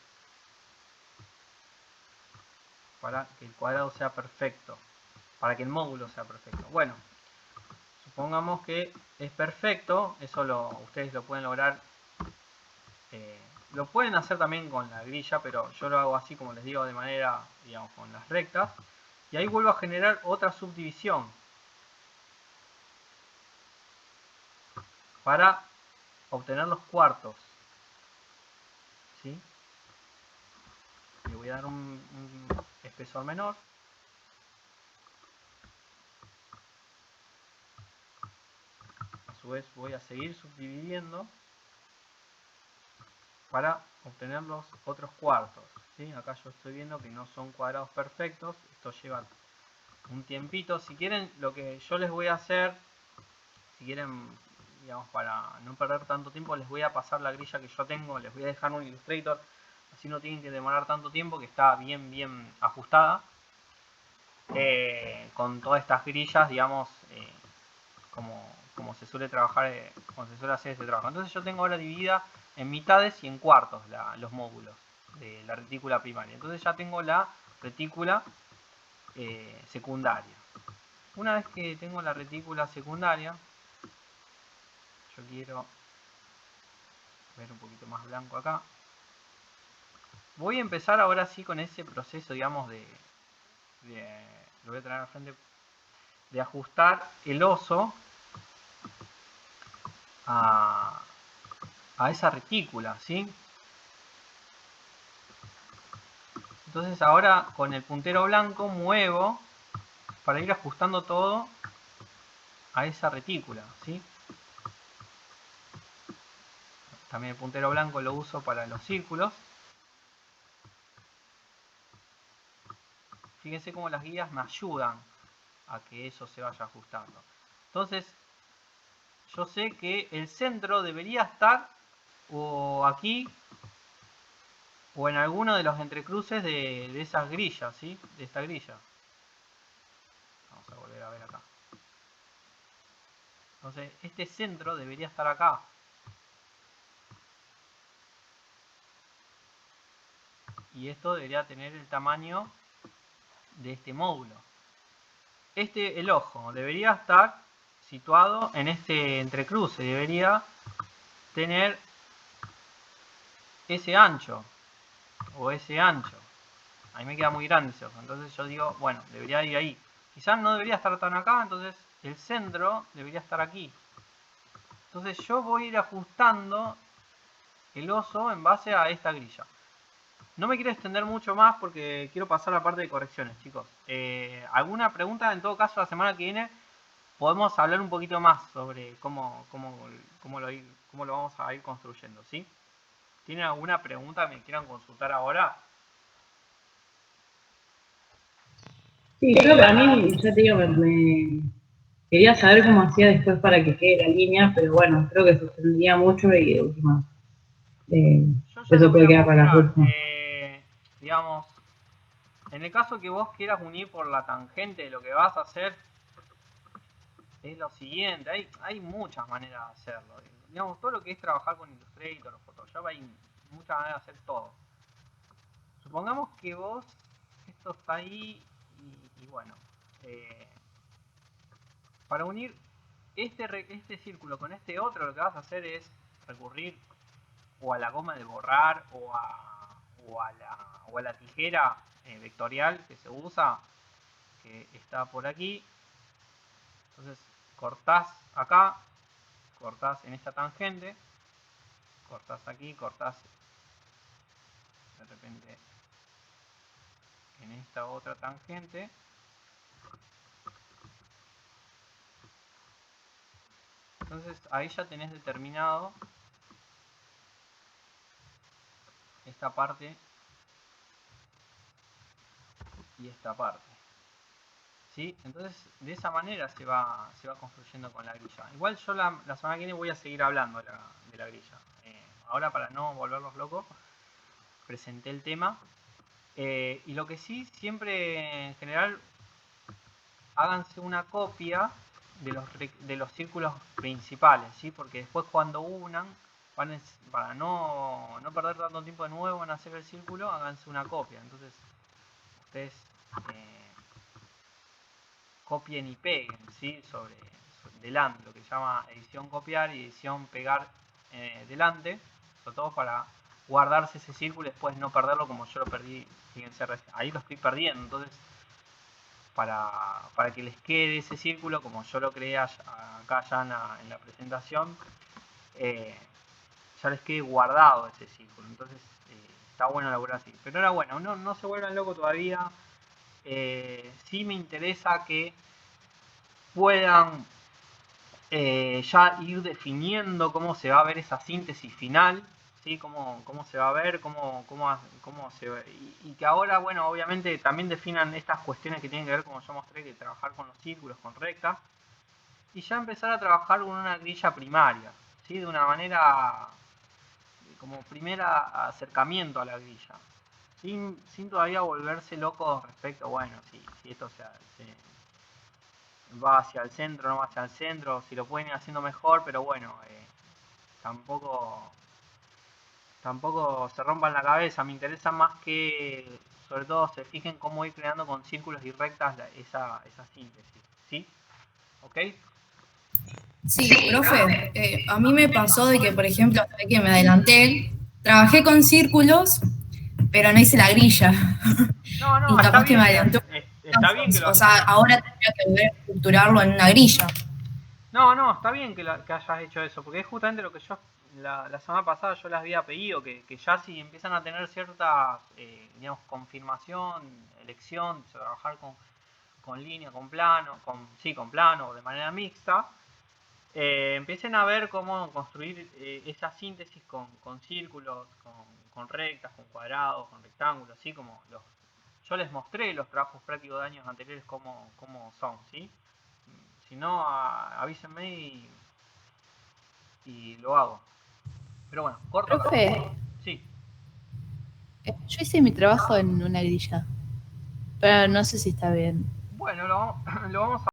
Para que el cuadrado sea perfecto. Para que el módulo sea perfecto. Bueno, supongamos que es perfecto. Eso ustedes lo pueden lograr. Lo pueden hacer también con la grilla, pero yo lo hago así, como les digo, de manera, digamos, con las rectas. Y ahí vuelvo a generar otra subdivisión. Para obtener los cuartos. ¿Sí? Le voy a dar un espesor menor. A su vez voy a seguir subdividiendo para obtener los otros cuartos. ¿Sí? Acá yo estoy viendo que no son cuadrados perfectos. Esto lleva un tiempito. Si quieren, lo que yo les voy a hacer, si quieren, digamos, para no perder tanto tiempo, les voy a pasar la grilla que yo tengo. Les voy a dejar un Illustrator. Así no tienen que demorar tanto tiempo, que está bien ajustada. Con todas estas grillas, digamos, como se suele trabajar, como se suele hacer este trabajo. Entonces yo tengo ahora dividida en mitades y en cuartos los módulos de la retícula primaria. Entonces ya tengo la retícula secundaria. Una vez que tengo la retícula secundaria, yo quiero ver un poquito más blanco acá. Voy a empezar ahora sí con ese proceso, digamos, lo voy a traer al frente, de ajustar el oso a esa retícula, ¿sí? Entonces ahora con el puntero blanco muevo para ir ajustando todo a esa retícula, ¿sí? También el puntero blanco lo uso para los círculos. Fíjense cómo las guías me ayudan a que eso se vaya ajustando. Entonces, yo sé que el centro debería estar o aquí o en alguno de los entrecruces de esas grillas, ¿sí? De esta grilla. Vamos a volver a ver acá. Entonces, este centro debería estar acá. Y esto debería tener el tamaño de este módulo. El ojo debería estar situado en este entrecruce. Debería tener ese ancho o ese ancho. Ahí me queda muy grande ese ojo. Entonces yo digo, bueno, debería ir ahí. Quizás no debería estar tan acá, entonces el centro debería estar aquí. Entonces yo voy a ir ajustando el oso en base a esta grilla. No me quiero extender mucho más porque quiero pasar a la parte de correcciones, chicos. ¿Alguna pregunta? En todo caso, la semana que viene podemos hablar un poquito más sobre cómo lo vamos a ir construyendo, ¿sí? ¿Tienen alguna pregunta que me quieran consultar ahora? Sí, creo que a mí, ya te digo, me quería saber cómo hacía después para que quede la línea, pero bueno, creo que se extendía mucho y de última. Yo ya lo Eso voy puede a quedar para la mostrar. próxima. Digamos, en el caso que vos quieras unir por la tangente, lo que vas a hacer es lo siguiente. Hay muchas maneras de hacerlo. Digamos, todo lo que es trabajar con Illustrator o Photoshop, hay muchas maneras de hacer todo. Supongamos que vos, esto está ahí y bueno, para unir este círculo con este otro, lo que vas a hacer es recurrir o a la goma de borrar o a la tijera vectorial que se usa, que está por aquí. Entonces cortás acá, cortás en esta tangente, cortás aquí, cortás de repente en esta otra tangente. Entonces ahí ya tenés determinado esta parte y esta parte. ¿Sí? Entonces de esa manera se va construyendo con la grilla. Igual yo la semana que viene voy a seguir hablando de la grilla. Ahora, para no volverlos locos, presenté el tema. Y lo que sí, siempre en general, háganse una copia de los círculos principales, ¿sí? Porque después cuando unan, para no perder tanto tiempo de nuevo en hacer el círculo, háganse una copia. Entonces ustedes copien y peguen, ¿sí? sobre delante, lo que se llama edición copiar y edición pegar delante, sobre todo para guardarse ese círculo y después no perderlo como yo lo perdí. Fíjense, ahí lo estoy perdiendo. Entonces, para que les quede ese círculo como yo lo creé acá ya en la presentación, ya les quede guardado ese círculo. Entonces está bueno elaborar así. Pero ahora, bueno, no se vuelvan locos todavía. Sí me interesa que puedan ya ir definiendo cómo se va a ver esa síntesis final, ¿sí? Cómo se va a ver, cómo se ve. Y que ahora, bueno, obviamente también definan estas cuestiones que tienen que ver, como yo mostré, que trabajar con los círculos, con rectas, y ya empezar a trabajar con una grilla primaria, ¿sí? De una manera como primer acercamiento a la grilla, sin todavía volverse locos respecto, bueno, si esto se va hacia el centro, no va hacia el centro, si lo pueden ir haciendo mejor, pero bueno, tampoco se rompan la cabeza. Me interesa más que sobre todo se fijen cómo ir creando con círculos y rectas esa síntesis, ¿sí? ¿Ok? Sí, profe, a mí me pasó de que, por ejemplo, hasta que me adelanté, trabajé con círculos, pero no hice la grilla. No, Y está capaz que bien, me adelantó. está bien que lo O sea, ahora tendría que volver a estructurarlo en una grilla. No, está bien que hayas hecho eso, porque es justamente lo que yo la semana pasada yo les había pedido, que ya si empiezan a tener cierta, digamos, confirmación, elección, trabajar con línea, con plano, con plano o de manera mixta, empiecen a ver cómo construir esa síntesis con círculos, con rectas, con cuadrados, con rectángulos, así como yo les mostré los trabajos prácticos de años anteriores cómo son, ¿sí? Si no, avísenme y lo hago. Pero bueno, corto acá. Profe, Sí. yo hice mi trabajo en una grilla, pero no sé si está bien. Bueno, lo vamos a